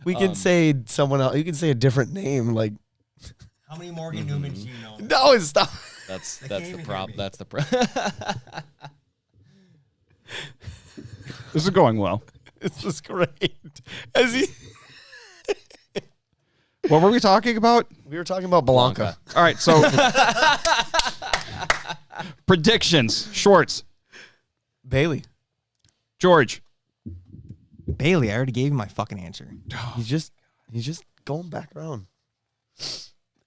We can say someone else. You can say a different name. Like How many Morgan Newmans do you know? no, stop. That's can't the even prop. hear me. That's the prop. This is going well. This is great. As he, What were we talking about? we were talking about Blanca. All right, so predictions. Shorts. Bailey. George. Bailey, I already gave you my fucking answer. He's just going back around.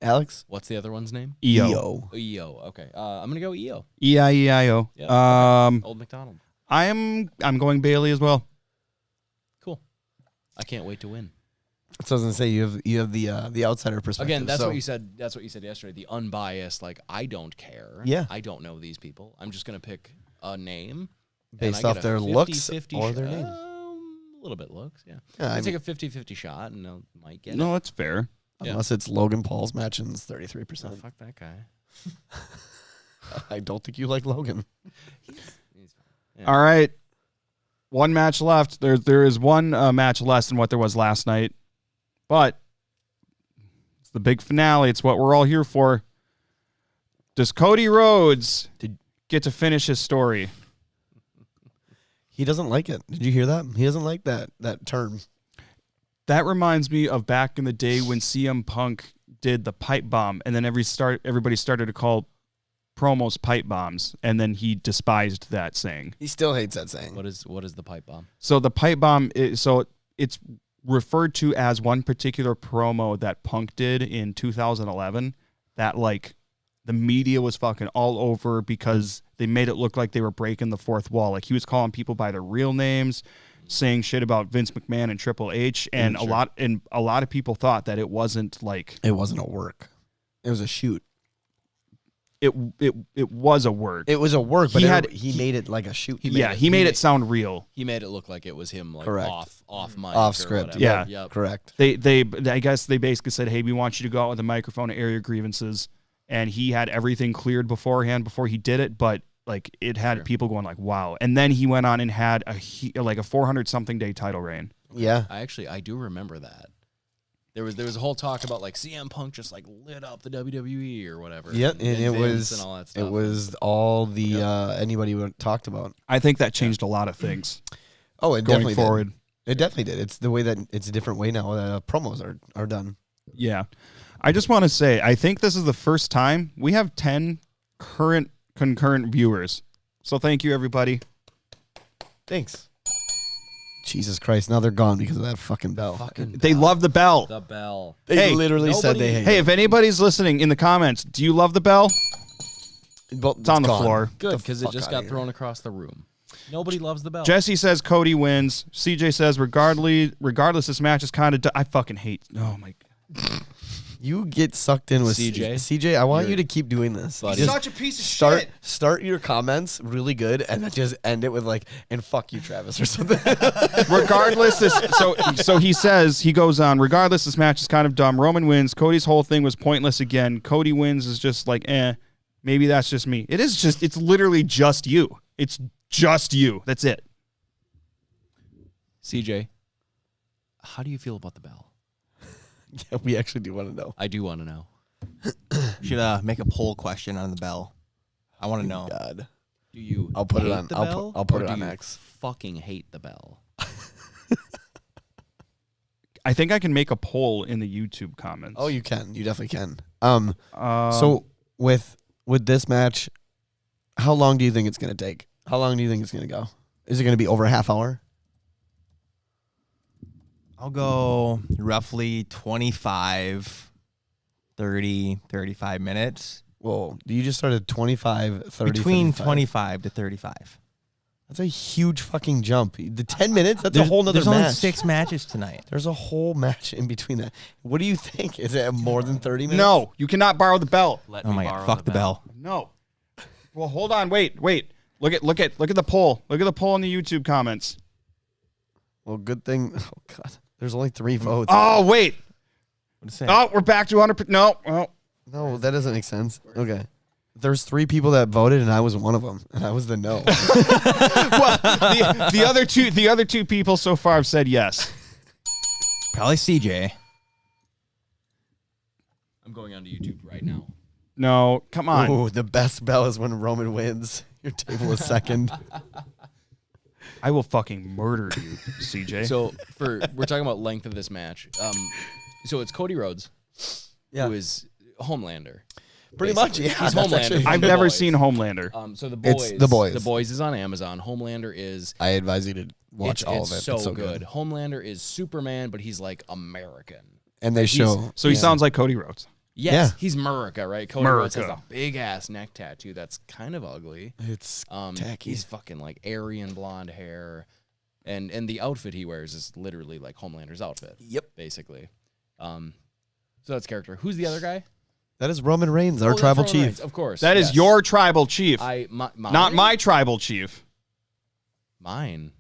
Alex. What's the other one's name? EO. EO. Okay. I'm gonna go EO. E-I-E-I-O. Yeah. Old McDonald. I'm going Bailey as well. Cool. I can't wait to win. So I was gonna say you have the outsider perspective. Again, that's so. what you said. That's what you said yesterday. The unbiased, like I don't care. Yeah. I don't know these people. I'm just gonna pick a name Based and I off get a their 50, looks 50 or their name. A little bit looks, yeah. Yeah, I I take a 50-50 shot and I might get No, it. that's fair. Yeah. Unless it's Logan Paul's match and it's 33%. Oh, fuck that guy. I don't think you like Logan. He's fine. Yeah. All right. one match left. There is one match less than what there was last night, but it's the big finale. It's what we're all here for. Does Cody Rhodes get to finish his story? He doesn't like it. Did you hear that? He doesn't like that term. That reminds me of back in the day when CM Punk did the pipe bomb, and then everybody started to call promos pipe bombs, and then he despised that saying. He still hates that saying. What is the pipe bomb? So the pipe bomb it's referred to as one particular promo that Punk did in 2011 that like the media was fucking all over because they made it look like they were breaking the fourth wall. Like he was calling people by their real names, saying shit about Vince McMahon and Triple H, and a lot of people thought that it wasn't a work. It was a shoot. It was a work. It was a work, but he made it like a shoot. He made it sound real. He made it look like it was him, like Correct. off mic, Off or script. whatever. Yeah. Yep. Correct. I guess they basically said, hey, we want you to go out with a microphone and air your grievances. And he had everything cleared beforehand before he did it, but like it had people going like, wow. And then he went on and had a 400-something day title reign. Yeah. I do remember that. There was a whole talk about like CM Punk just like lit up the WWE or whatever. Yep, and it Vince was and all that stuff. it was all the anybody talked about. I think that changed a lot of things. Oh, it going definitely forward. did. It definitely did. It's the way that it's a different way now that promos are done. Yeah. I just want to say, I think this is the first time we have 10 concurrent viewers. So thank you, everybody. Thanks. Jesus Christ! Now they're gone because of that fucking bell. They love the bell. The bell. They literally said nobody- they hate Hey, it. if anybody's listening in the comments, do you love the bell? Well, It's on the gone. floor. Good, The because it fuck just outta got here. thrown across the room. Nobody loves the bell. Jesse says Cody wins. CJ says regardless, this match is kind of. I fucking hate. Oh my god. You get sucked in with CJ. CJ, I want you to keep doing this. Buddy. Just Such a piece of start your comments really good, and then just end it with like, and fuck you, Travis, or something. Regardless, so he says, he goes on, regardless, this match is kind of dumb. Roman wins. Cody's whole thing was pointless again. Cody wins is just like, maybe that's just me. It's literally just you. It's just you. That's it. CJ, how do you feel about the bell? Yeah, we actually do want to know. I do want to know. Should make a poll question on the bell. I want to know. God, Do you? I'll put it hate on- The I'll bell, I'll put or it do on you X. Fucking hate the bell. I think I can make a poll in the YouTube comments. Oh, you can. You definitely can. So So with this match, how long do you think it's gonna take? How long do you think it's gonna go? Is it gonna be over a half hour? I'll go roughly 25, 30, 35 minutes. Whoa, you just started 25, 30, Between 35. 25 to 35. That's a huge fucking jump. The 10 minutes, that's a whole nother There's match. only 6 matches tonight. There's a whole match in between that. What do you think? Is it more than 30 minutes? no, you cannot borrow the bell. Let Oh me my borrow god, fuck the bell. No. Well, hold on. Wait. Look at the poll. Look at the poll in the YouTube comments. Well, good thing. Oh, God. There's only 3 votes. Oh, wait. What is it? Oh, we're back to 100. No. Oh. No, that doesn't make sense. Okay. There's 3 people that voted, and I was one of them, and I was the no. Well, the other two people so far have said yes. Probably CJ. I'm going onto YouTube right now. No, come on. Ooh, the best bell is when Roman wins. Your table is second. I will fucking murder you, CJ. So we're talking about length of this match. So it's Cody Rhodes, Yeah. who is Homelander. Pretty much, basically. yeah. He's that's Homelander. actually- I've The never Boys. seen Homelander. So the boys, It's The Boys. The Boys is on Amazon. Homelander is I advise you to watch all it's of it. So it's so good. Homelander is Superman, but he's like American. And they show. So he sounds like Cody Rhodes. Yes, Yeah. he's Murica, right? Cody Rhodes has a Murica. big ass neck tattoo that's kind of ugly. It's tacky. He's fucking like Aryan blonde hair, and the outfit he wears is literally like Homelander's outfit. Yep. Basically. So that's character. Who's the other guy? That is Roman Reigns, our Oh, that's tribal Roman chief. Reigns, of course. That is yes. your tribal chief, Mine? not my tribal chief. Mine.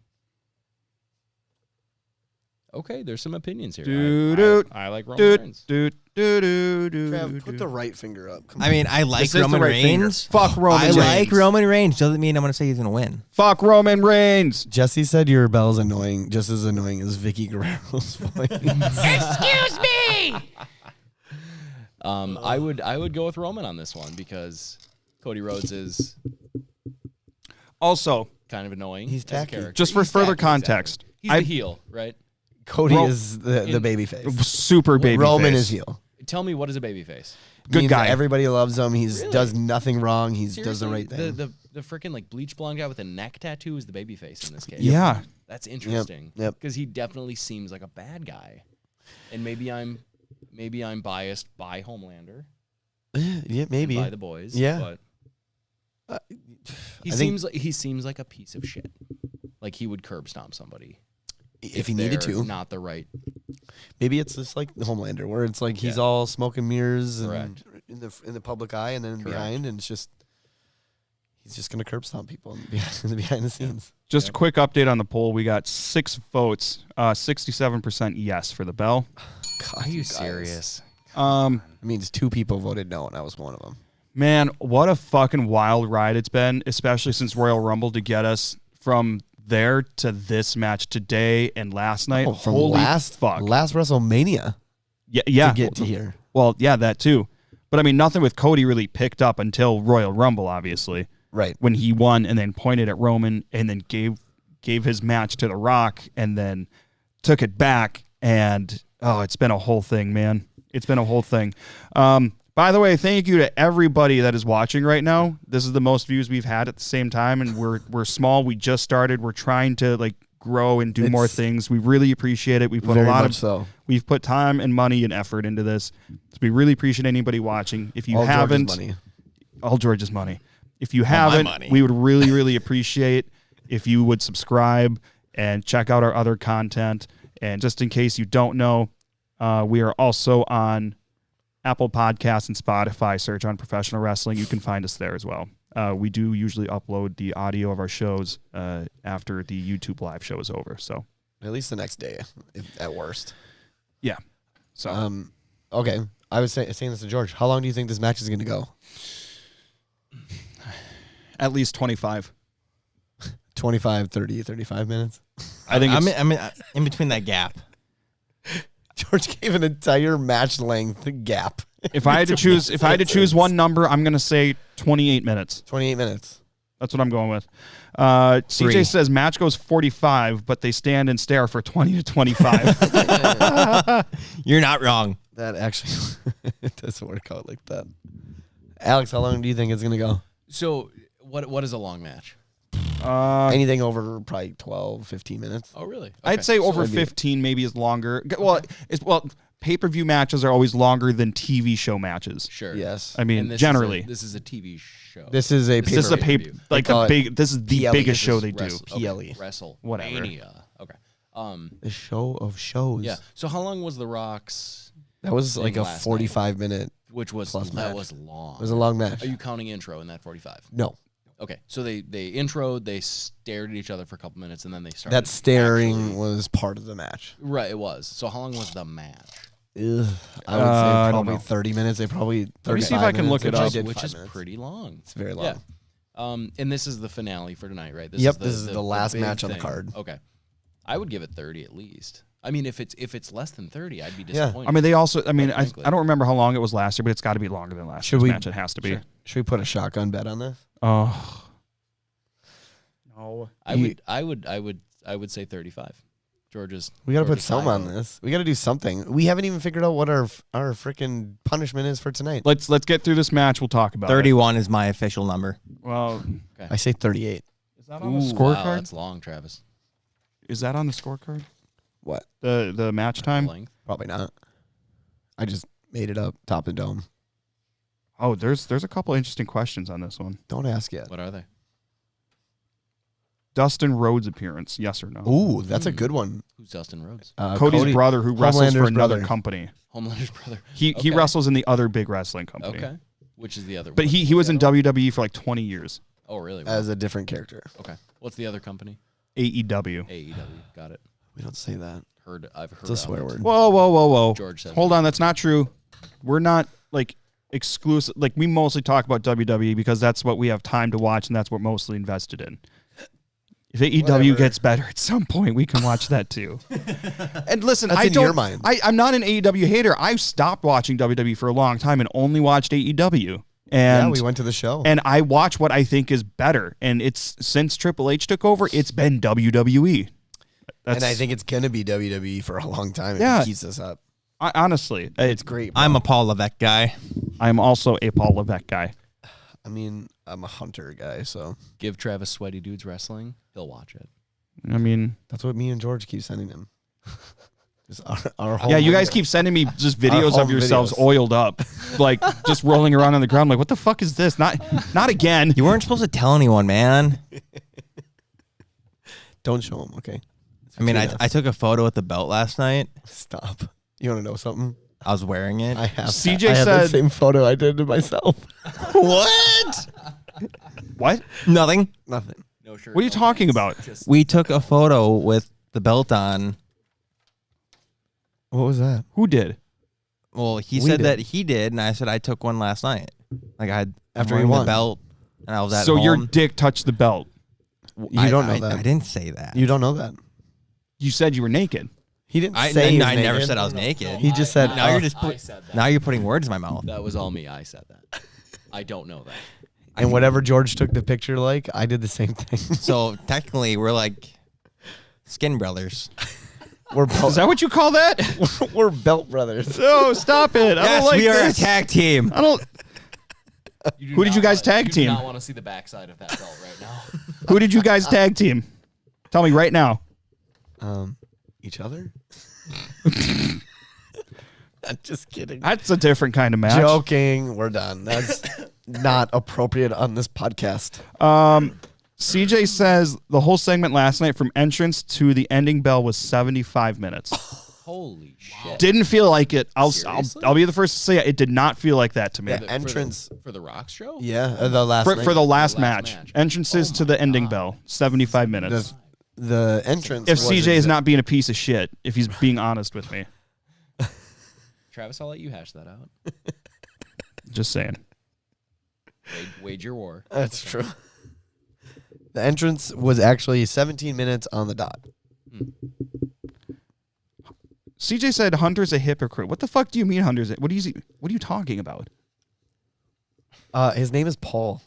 Okay, there's some opinions here. I like Roman Reigns. Trav, put the right finger up. Come on. I mean, I like This is the Roman right finger. Reigns. Fuck Roman I Reigns. like Roman Reigns. Doesn't mean I'm going to say he's going to win. Fuck Roman Reigns. Jesse said your bell's annoying, just as annoying as Vicky Guerrero's voice. Excuse me! I would go with Roman on this one because Cody Rhodes is Also, kind of annoying. He's as a tacky. character. just for He's further tacky, context, exactly. He's the heel, right? Cody is the baby face. super baby Roman face. is heel. Tell me, what is a babyface? Good Means guy. that everybody loves him. He Really? does nothing wrong. He does the Seriously? right thing. The freaking like bleach blonde guy with a neck tattoo is the babyface in this case. Yeah. That's interesting. Yep. Because he definitely seems like a bad guy, and maybe I'm biased by Homelander, Yeah, maybe. and by the boys. Yeah. but he I think- seems like a piece of shit. Like he would curb stomp somebody if he needed they're to. Not the right. Maybe it's just like the Homelander, where it's like he's Yeah. all smoke and mirrors and Correct. in the public eye, and then Correct. behind, and it's just he's just gonna curb stomp people in the behind the scenes. Just a quick update on the poll. We got 6 votes. 67% yes for the bell. God, Are you guys. serious? It means 2 people voted no, and I was one of them. Man, what a fucking wild ride it's been, especially since Royal Rumble, to get us from there to this match today and last night. Oh, from Holy last fuck. last WrestleMania Yeah. to get to here. Well, yeah, that too. But I mean, nothing with Cody really picked up until Royal Rumble, obviously, Right. when he won and then pointed at Roman and then gave his match to The Rock and then took it back. And, it's been a whole thing, man. It's been a whole thing. By the way, thank you to everybody that is watching right now. This is the most views we've had at the same time, and we're small. We just started. We're trying to grow and do more things. We really appreciate it. We put Very a lot much of so. We've put time and money and effort into this. So we really appreciate anybody watching. If you All George's haven't, money. all George's money. If you haven't, money. we would really, really appreciate if you would subscribe and check out our other content. And just in case you don't know, we are also on Apple Podcasts and Spotify. Search Unprofessional Wrestling. You can find us there as well. We do usually upload the audio of our shows after the YouTube live show is over. So At least the next day, at worst. yeah. So Okay. I was saying this to George. How long do you think this match is going to go? at least 25. 25, 30, 35 minutes? I think I'm it's, in between that gap. George gave an entire match length gap. if I had to choose one number, I'm going to say 28 minutes. 28 minutes. That's what I'm going with. CJ 3. says match goes 45, but they stand and stare for 20 to 25. You're not wrong. That actually it doesn't work out like that. Alex, how long do you think it's going to go? So what is a long match? Anything over probably 12, 15 minutes. Oh, really? I'd Okay. say over maybe- 15 maybe is longer. Well, pay-per-view matches are always longer than TV show matches. Sure. Yes. I mean, And generally. this is a TV show. This is a This is a pay-per-view. like call a it big. This is the PLE. biggest show This they is do. PLE. WrestleMania. Whatever. Okay. The show of shows. Yeah. So how long was The Rock's? That was like a last 45 minute. Which was Plus that match. was long. It was a long match. Are you counting intro in that 45? No. Okay. So they introed, they stared at each other for a couple minutes, and then they started. That staring actually- was part of the match. Right. It was. So how long was the match? Ugh, I would I say don't probably know. 30 minutes. They probably 35 Let me see if I can minutes. look it They up. did Which 5 is minutes. pretty long. It's very long. Yeah. And this is the finale for tonight, right? Yep, this is the last big match on the thing. card. Okay. I would give it 30 at least. I mean, if it's less than 30, I'd be disappointed. I mean, they also. I mean, Quite I frankly. don't remember how long it was last year, but it's got to be longer than last Should year's we- match. It has to be. Sure. Should we put a shotgun bet on this? Oh. No. I would say 35. George's. We got to put George's some high on vote. this. We got to do something. We haven't even figured out what our freaking punishment is for tonight. Let's get through this match. We'll talk about it. 31 is my official number. Well, I say 38. is that on the Ooh, wow, scorecard? that's long, Travis. Is that on the scorecard? What? The match time? Length. Probably not. I just made it up. Top and dome. Oh, there's a couple interesting questions on this one. Don't ask yet. What are they? Dustin Rhodes appearance, yes or no? Ooh, that's a good one. Who's Dustin Rhodes? Cody's brother, who wrestles for Homelander's another brother. company. Homelander's brother. He Okay. wrestles in the other big wrestling company. Okay. Which is the other But one? he was in WWE for like 20 years. Oh, really? As a different character. Okay. What's the other company? AEW. AEW. Got it. We don't say that. I've heard It's a swear word. Whoa. George says Hold on, that's not true. We're not like exclusive. Like we mostly talk about WWE because that's what we have time to watch and that's what we're mostly invested in. If AEW Whatever. gets better at some point, we can watch that too. And listen, That's I in don't. your mind. I'm not an AEW hater. I stopped watching WWE for a long time and only watched AEW. And Yeah, we went to the show. and I watch what I think is better. And it's since Triple H took over, it's been WWE. And I think it's going to be WWE for a long time if Yeah. he keeps this up. Honestly, It's great. Bro. I'm a Paul Levesque guy. I'm also a Paul Levesque guy. I mean, I'm a Hunter guy, so give Travis Sweaty Dudes Wrestling. He'll watch it. I mean, that's what me and George keep sending him. Just our whole yeah, you guys video. keep sending me just videos home of yourselves videos. oiled up, like just rolling around on the ground. Like, what the fuck is this? Not again. You weren't supposed to tell anyone, man. Don't show him, okay? I mean, Between I us. took a photo with the belt last night. Stop. You want to know something? I was wearing it. I have. CJ I had the said- same photo I did to myself. What? What? Nothing. Nothing. No shirt. What are you no talking pants, about? Just We took a photo with the belt on. What was that? Who did? Well, he We said did. that he did, and I said I took one last night. Like I had After wearing he the won. belt, and I was at So home. your dick touched the belt. You don't know I that. didn't say that. You don't know that. You said you were naked. He didn't I say he was never naked. said I was naked. He just said, Now you're just I said that. now you're putting words in my mouth. That was all me. I said that. I don't know that. And whatever George took the picture like, I did the same thing. So technically, we're like skin brothers. we're Is that what you call that? we're belt brothers. No, stop it. I Yes, don't like we are this. a tag team. I don't. Who did you guys tag You team? do not want to see the backside of that belt right now. Who did you guys tag team? Tell me right now. Each other? I'm just kidding. That's a different kind of match. Joking. We're done. That's not appropriate on this podcast. CJ says the whole segment last night from entrance to the ending bell was 75 minutes. Holy shit. Didn't feel like it. I'll Seriously? be the first to say it did not feel like that to me. The entrance. For the Rock show? Yeah, the last For night. the last last match. match. Entrances to the ending bell, 75 minutes. The entrance. If was CJ is exa- not being a piece of shit, if he's being honest with me. Travis, I'll let you hash that out. Just saying. Wage your war. That's true. The entrance was actually 17 minutes on the dot. CJ said Hunter's a hypocrite. What the fuck do you mean Hunter's what are you talking about? His name is Paul,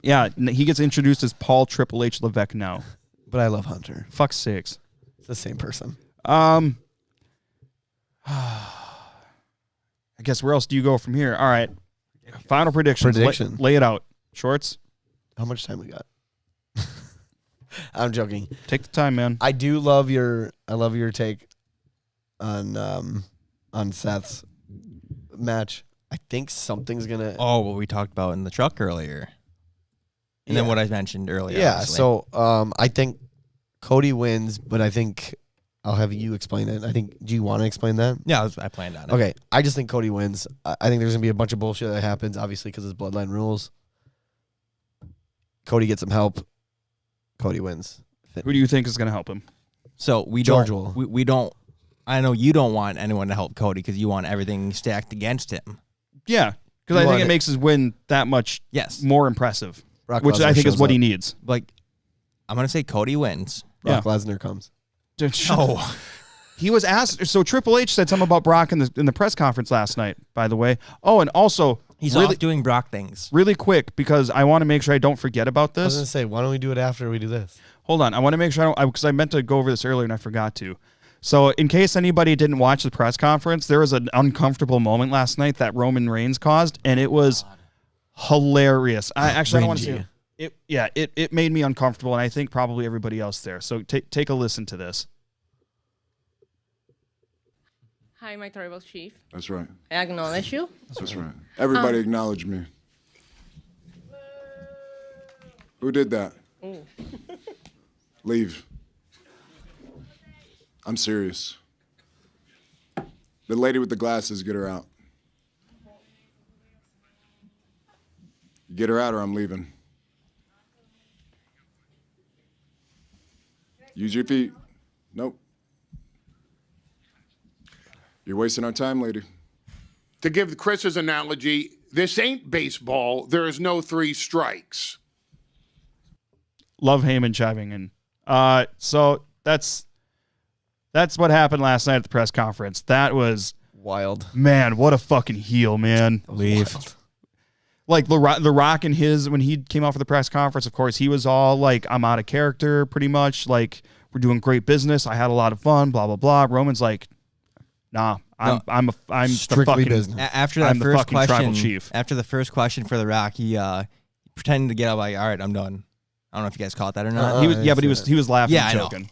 Yeah, he gets introduced as Paul Triple H Levesque now. but I love Hunter. Fuck sakes. It's the same person. I guess where else do you go from here? All right. Final predictions. Prediction. Lay it out. Shorts, How much time we got? I'm joking. take the time, man. I love your take on Seth's match. I think something's gonna. Oh, what we talked about in the truck earlier, and then Yeah. what I mentioned earlier. Yeah. obviously. So I think Cody wins, but I think I'll have you explain it. I think. Do you want to explain that? yeah, I planned on it. Okay. I just think Cody wins. I think there's gonna be a bunch of bullshit that happens, obviously, because it's bloodline rules. Cody gets some help. Cody wins. Who do you think is going to help him? So we George don't. will. We don't. I know you don't want anyone to help Cody because you want everything stacked against him. Yeah, because You I think want it it- makes his win that much Yes. more impressive, Brock which I Lesnar think is shows what he up. needs. Like, I'm gonna say Cody wins. Brock Lesnar comes. No. He was asked. So Triple H said something about Brock in the press conference last night, by the way. Oh, and also, He's really, off doing Brock things. really quick, because I want to make sure I don't forget about I was this. gonna say, why don't we do it after we do this? Hold on. I want to make sure because I meant to go over this earlier and I forgot to. So in case anybody didn't watch the press conference, there was an uncomfortable moment last night that Roman Reigns caused, and it was hilarious. I actually don't want to say it. Yeah, it made me uncomfortable, and I think probably everybody else there. So take a listen to this. Hi, my tribal chief. That's right. I acknowledge you. That's right. Everybody acknowledge me. Who did that? Leave. I'm serious. The lady with the glasses, get her out. Get her out or I'm leaving. Use your feet. Nope. You're wasting our time, lady. To give Chris's analogy, this ain't baseball. There is no 3 strikes. Love Heyman chiming in. So that's what happened last night at the press conference. That was Wild. man. What a fucking heel, man. Leave. Like the Rock and his when he came out for the press conference. Of course, he was all like, "I'm out of character," pretty much. Like, we're doing great business. I had a lot of fun. Blah blah blah. Roman's like, "Nah, I'm Strictly the fucking business. After that I'm the first fucking tribal question, chief." after the first question for the Rock, he pretended to get up like, all right, I'm done. I don't know if you guys caught that or not. He was but he was laughing Yeah, and I know. joking.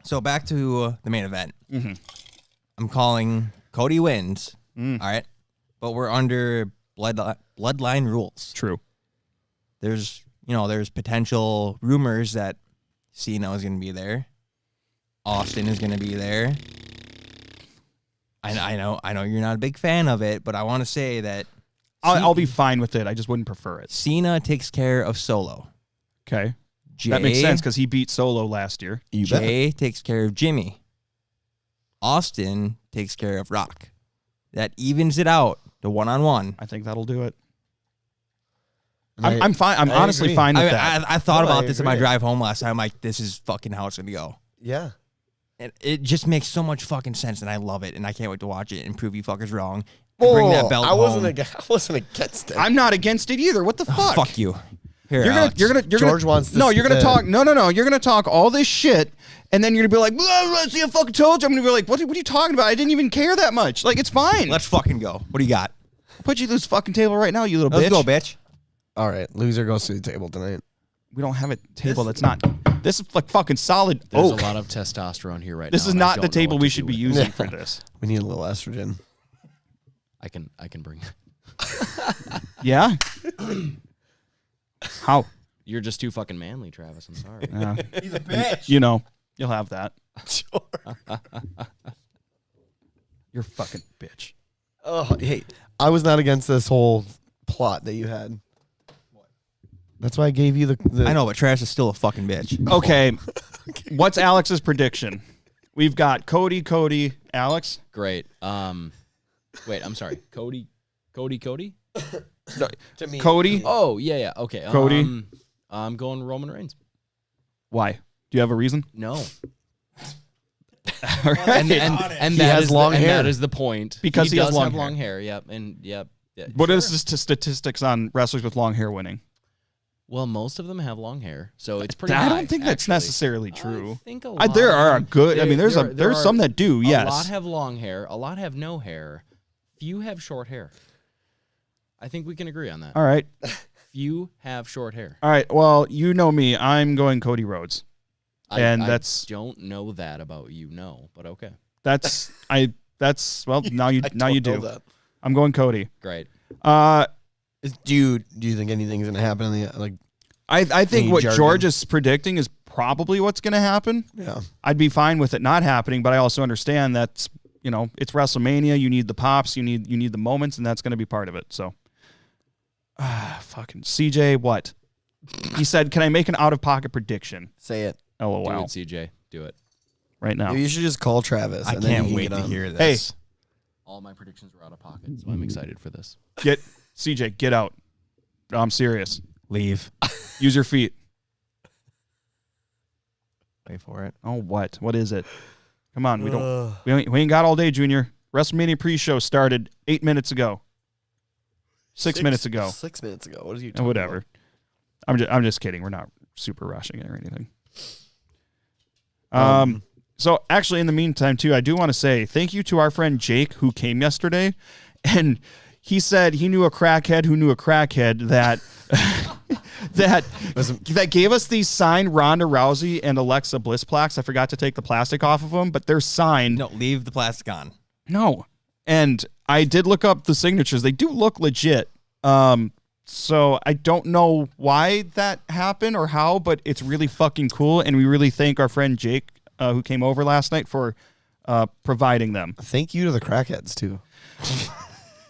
So back to the main event. Mm-hmm. I'm calling Cody wins. All right, but we're under bloodline rules. True. There's potential rumors that Cena is going to be there. Austin is going to be there. I know you're not a big fan of it, but I want to say that I'll be fine with it. I just wouldn't prefer it. Cena takes care of Solo. Okay. Jay, That makes sense because he beat Solo last year. Jay takes care of Jimmy. Austin takes care of Rock. That evens it out to one-on-one. I think that'll do it. And I'm fine. I'm I honestly agree. fine with that. I thought No, about I this in my agree. drive home last time. I'm like, this is fucking how it's going to go. Yeah. And it just makes so much fucking sense, and I love it, and I can't wait to watch it and prove you fuckers wrong. And bring that belt I home. wasn't against it. I'm not against it either. What the fuck? Fuck you. Here, You're Alex. gonna George wants this- No, you're gonna the- talk. No. You're gonna talk all this shit, and then you're gonna be like, "See, I fucking told you." I'm gonna be like, "What are you talking about? I didn't even care that much. Like, it's fine. Let's fucking go. What do you got? I'll put you through this fucking table right now, you little Let's bitch." go, bitch. All right, loser goes to the table tonight. We don't have a table that's not. This is like fucking solid There's oak. a lot of testosterone here right now. This is and I not the don't know table what we to should do be with it. using for this. We need a little estrogen. I can bring. Yeah. How? You're just too fucking manly, Travis. I'm sorry. Yeah. He's a bitch. You know, you'll have that. Sure. You're a fucking bitch. Oh, hey, I was not against this whole plot that you had. That's why I gave you the I know, but Trash is still a fucking bitch. Okay. What's Alex's prediction? We've got Cody, Alex. Great. Wait, I'm sorry. Cody. No, To me. Cody. Oh yeah. Okay. Cody? I'm going Roman Reigns. Why? Do you have a reason? No. All right. And He that has is long and hair. that is the point. Because he has does long have hair. long hair. Yep. And yep. Yeah, What sure. is the statistics on wrestlers with long hair winning? Well, most of them have long hair, so it's pretty. I high, don't think that's actually. necessarily true. I think a lot There of are them- good. I mean, there's there some that do. A Yes. lot have long hair. A lot have no hair. Few have short hair. I think we can agree on that. All right. Few have short hair. All right. Well, you know me. I'm going Cody Rhodes. And I that's- don't know that about you, no, but okay, That's well. Now you do. That. I'm going Cody. great. Do you think anything's gonna happen in the like? I think Any what jargon? George is predicting is probably what's going to happen. Yeah. I'd be fine with it not happening, but I also understand that's it's WrestleMania. You need the pops. You need the moments, and that's going to be part of it. So, fucking CJ, what? He said, "Can I make an out-of-pocket prediction?" Say it. LOL. Do it, CJ. Do it. Right now. Maybe you should just call Travis. I and then can't you can wait get to on. hear this. All my predictions were out of pocket, so I'm excited for this. Get CJ, get out. No, I'm serious. Leave. Use your feet. Wait for it. Oh, what? What is it? Come on, we ain't got all day, Junior. WrestleMania pre-show started 8 minutes ago. 6 minutes ago. 6 minutes ago. What are you? And whatever. I'm just kidding. We're not super rushing it or anything. So actually, in the meantime, too, I do want to say thank you to our friend Jake who came yesterday, and he said he knew a crackhead who knew a crackhead that that gave us these signed Ronda Rousey and Alexa Bliss plaques. I forgot to take the plastic off of them, but they're signed. No, leave the plastic on. No. And I did look up the signatures. They do look legit. So I don't know why that happened or how, but it's really fucking cool. And we really thank our friend Jake, who came over last night, for providing them. Thank you to the crackheads too.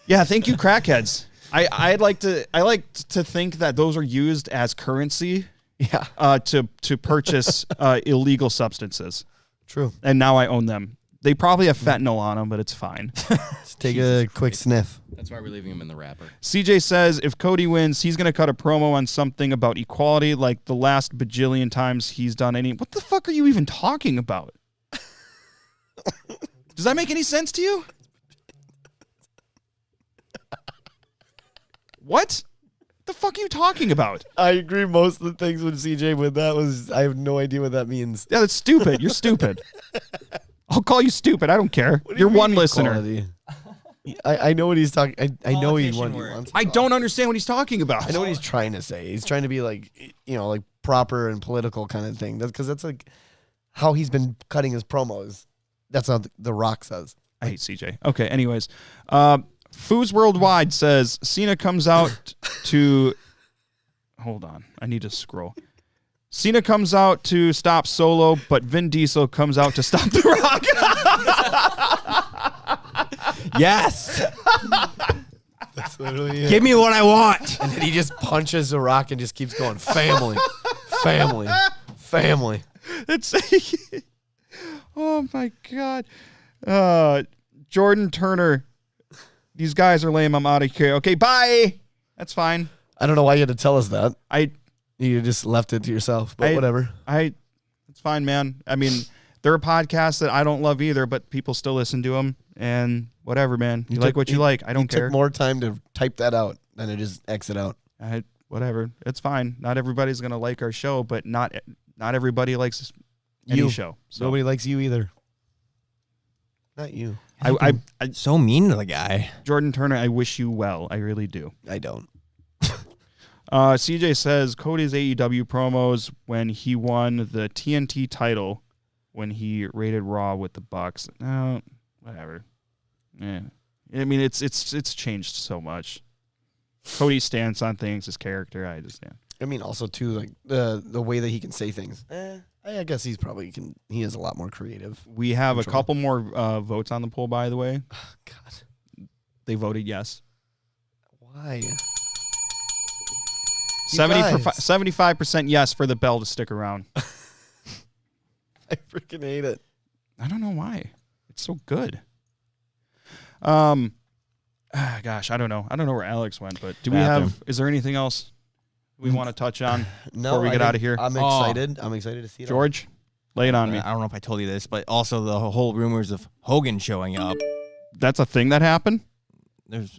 Yeah, thank you, crackheads. I like to think that those are used as currency. Yeah. To purchase illegal substances. True. And now I own them. They probably have fentanyl on them, but it's fine. Let's take a quick sniff. That's why we're leaving him in the wrapper. CJ says if Cody wins, he's going to cut a promo on something about equality like the last bajillion times he's done any. What the fuck are you even talking about? Does that make any sense to you? What the fuck are you talking about? I agree most of the things with CJ, but I have no idea what that means. Yeah, that's stupid. You're stupid. I'll call you stupid. I don't care. You're one listener. Equality? I know what he's talking. I know he wants. I don't understand what he's talking about. I know what he's trying to say. He's trying to be like, like proper and political kind of thing. That's because that's like how he's been cutting his promos. That's how The Rock says. I hate CJ. Okay, anyways. Foos Worldwide says Cena comes out to... Hold on. I need to scroll. Cena comes out to stop Solo, but Vin Diesel comes out to stop The Rock. Yes. That's literally it. Give me what I want. And then he just punches The Rock and just keeps going, family, family, family. It's... Oh, my God. Jordan Turner... These guys are lame. I'm out of here. Okay, bye. That's fine. I don't know why you had to tell us that. You just left it to yourself, but whatever. It's fine, man. I mean, they're a podcast that I don't love either, but people still listen to them, and whatever, man. You like what you like. I don't care. Took more time to type that out than to just exit out. Whatever. It's fine. Not everybody's gonna like our show, but not everybody likes any show. So. Nobody likes you either. Not you. I so mean to the guy. Jordan Turner, I wish you well. I really do. I don't. CJ says Cody's AEW promos when he won the TNT title when he rated Raw with the Bucks. No, whatever. Yeah. I mean, it's changed so much. Cody's stance on things, his character, I just I mean, also too, like the way that he can say things. I guess he is a lot more creative. We have a couple more votes on the poll, by the way. Oh, God. They voted yes. Why? 75% yes for the bell to stick around. I freaking hate it. I don't know why. It's so good. Gosh, I don't know. I don't know where Alex went, but is there anything else we want to touch on before we get out of here? I'm excited. I'm excited to see it. George, lay it on me. I don't know if I told you this, but also the whole rumors of Hogan showing up. That's a thing that happened?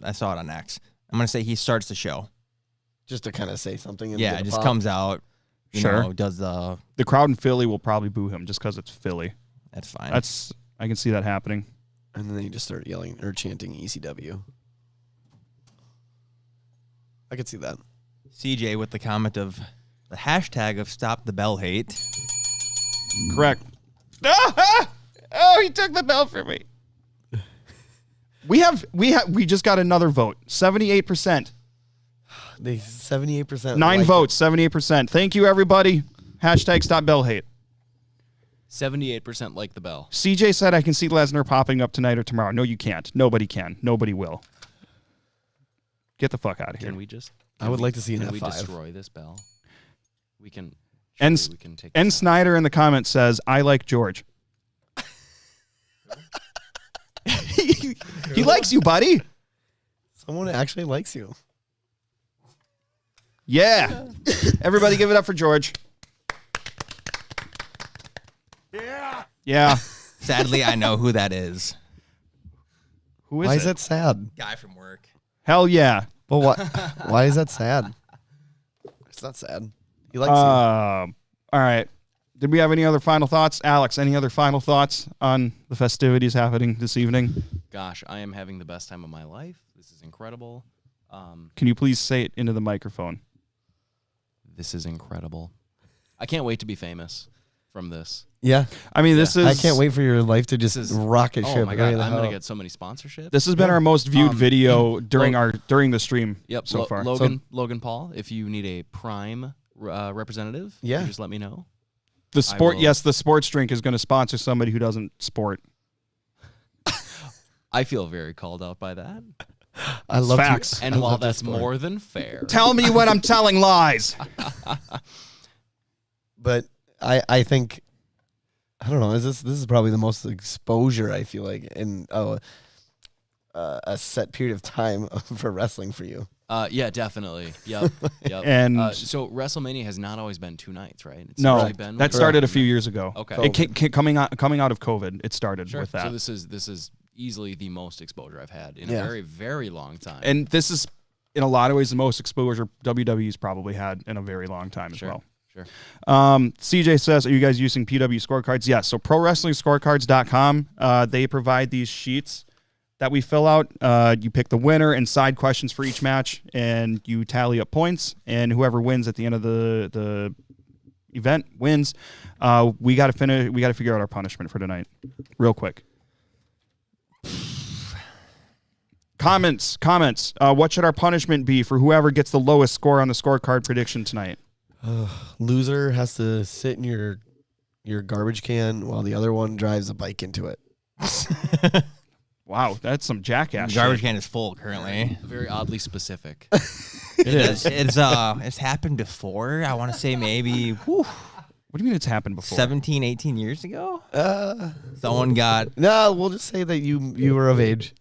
I saw it on X. I'm going to say he starts the show. Just to kind of say something. Yeah, it just comes out. Sure. Does the crowd in Philly will probably boo him just because it's Philly. That's fine. I can see that happening. And then they just start yelling or chanting ECW. I could see that. CJ with the comment of the hashtag of stop the bell hate. Correct. Oh, he took the bell from me. We just got another vote. 78%. They 78%. 9 votes, 78%. Thank you, everybody. Hashtag stop bell hate. 78% like the bell. CJ said I can see Lesnar popping up tonight or tomorrow. No, you can't. Nobody can. Nobody will. Get the fuck out of here. Can we just... I would like to see an F5. Can we destroy this bell? We can... N. take N. Snyder in the comments says, I like George. He likes you, buddy. Someone actually likes you. Yeah. Everybody give it up for George. Yeah. Sadly, I know who that is. Who is Why it? is that sad? Guy from work. Hell yeah. But what? Why is that sad? It's not sad. He likes you. All right. Did we have any other final thoughts? Alex, any other final thoughts on the festivities happening this evening? Gosh, I am having the best time of my life. This is incredible. Can you please say it into the microphone? This is incredible. I can't wait to be famous from this. Yeah. I mean, this is... I can't wait for your life to just rocket ship. Oh my God, I'm going to get so many sponsorships. This has been our most viewed video during the stream so far. Logan Paul, if you need a Prime representative, you just let me know. The sports drink is going to sponsor somebody who doesn't sport. I feel very called out by that. I love facts. And while that's more than fair. Tell me when I'm telling lies. But I think I don't know. This is probably the most exposure I feel like in a set period of time for wrestling for you. Yeah, definitely. Yep. And so WrestleMania has not always been 2 nights, right? It's no, really been that started a few years ago. Okay. It coming out of COVID, it started with that. So this is easily the most exposure I've had in a very, very long time. And this is, in a lot of ways, the most exposure WWE's probably had in a very long time as well. Sure. CJ says, are you guys using PW scorecards? Yes. So ProWrestlingScorecards.com, they provide these sheets that we fill out. You pick the winner and side questions for each match, and you tally up points, and whoever wins at the end of the event wins. We got to figure out our punishment for tonight real quick. Comments. What should our punishment be for whoever gets the lowest score on the scorecard prediction tonight? Loser has to sit in your garbage can while the other one drives a bike into it. Wow, that's some jackass Garbage shit. can is full currently. Very oddly specific. It is. It's happened before. I want to say maybe What do you mean it's happened before? 17, 18 years ago. Someone got No, we'll just say that you were of age.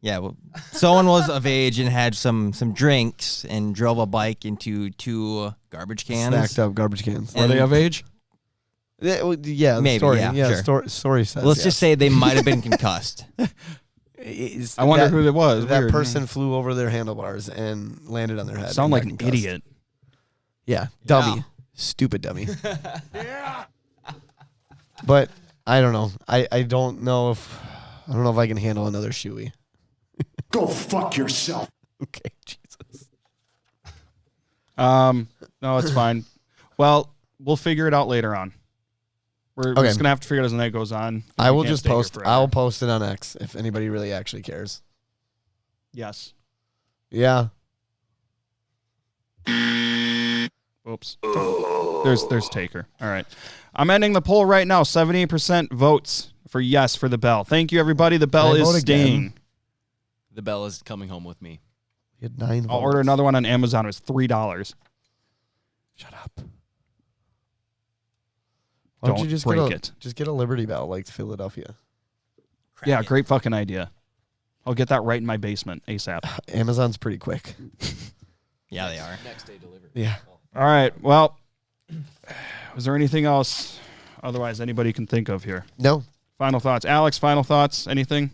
Yeah, well, someone was of age and had some drinks and drove a bike into 2 garbage cans. Stacked up garbage cans. Are they of age? Yeah, Maybe, story. yeah, sure. Story says. Let's just say they might have been concussed. I wonder who it was. That Weird. person flew over their handlebars and landed on their head. Sound like and an got concussed. idiot. Yeah, dummy. Yeah. Stupid dummy. But I don't know. I don't know if I can handle another shoey. Go fuck yourself. Okay, Jesus. No, it's fine. Well, we'll figure it out later on. We're just gonna have to figure it out as the night goes on. I will We can't just stay here post. forever. I'll post it on X if anybody really actually cares. Yes. Yeah. Oops. There's Taker. All right. I'm ending the poll right now. 78% votes for yes for the bell. Thank you, everybody. The bell Can I vote is staying. again? The bell is coming home with me. We had 9 votes. I'll order another one on Amazon. It was $3. Shut up. Why don't you just break get it. Just get a Liberty Bell like Philadelphia. Yeah, great fucking idea. I'll get that right in my basement ASAP. Amazon's pretty quick. Yeah, they are. Next day delivery. Yeah. All right. Well, was there anything else otherwise anybody can think of here? No. Final thoughts. Alex, final thoughts? Anything?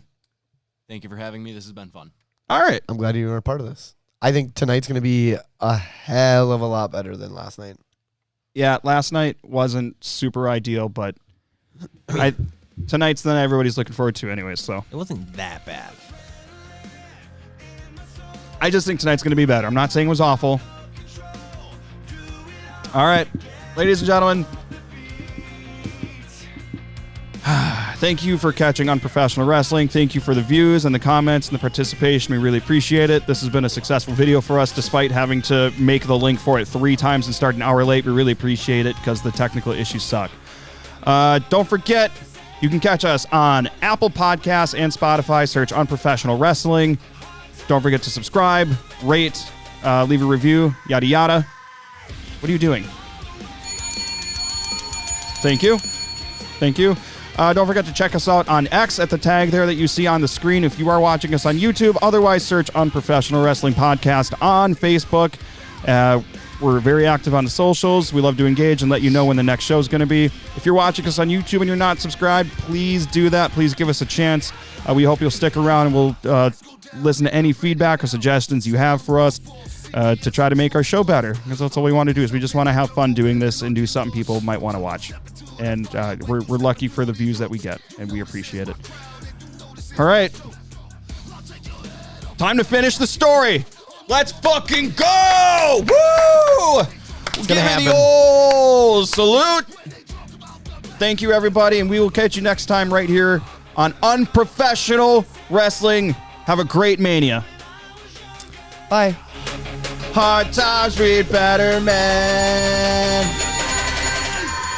Thank you for having me. This has been fun. All right. I'm glad you were a part of this. I think tonight's going to be a hell of a lot better than last night. Yeah, last night wasn't super ideal, but tonight's the night everybody's looking forward to anyways, so. It wasn't that bad. I just think tonight's going to be better. I'm not saying it was awful. All right, ladies and gentlemen, thank you for catching Unprofessional Wrestling. Thank you for the views and the comments and the participation. We really appreciate it. This has been a successful video for us, despite having to make the link for it 3 times and start an hour late. We really appreciate it because the technical issues suck. Don't forget, you can catch us on Apple Podcasts and Spotify. Search Unprofessional Wrestling. Don't forget to subscribe, rate, leave a review, yada yada. What are you doing? Thank you. Thank you. Don't forget to check us out on X at the tag there that you see on the screen if you are watching us on YouTube. Otherwise, search Unprofessional Wrestling Podcast on Facebook. We're very active on the socials. We love to engage and let you know when the next show is going to be. If you're watching us on YouTube and you're not subscribed, please do that. Please give us a chance. We hope you'll stick around and we'll listen to any feedback or suggestions you have for us to try to make our show better. Because that's all we want to do is we just want to have fun doing this and do something people might want to watch. And we're lucky for the views that we get, and we appreciate it. All right. Time to finish the story. Let's fucking go! Woo! Give me the old salute. Thank you, everybody, and we will catch you next time right here on Unprofessional Wrestling. Have a great Mania. Bye. Hard times read better, man.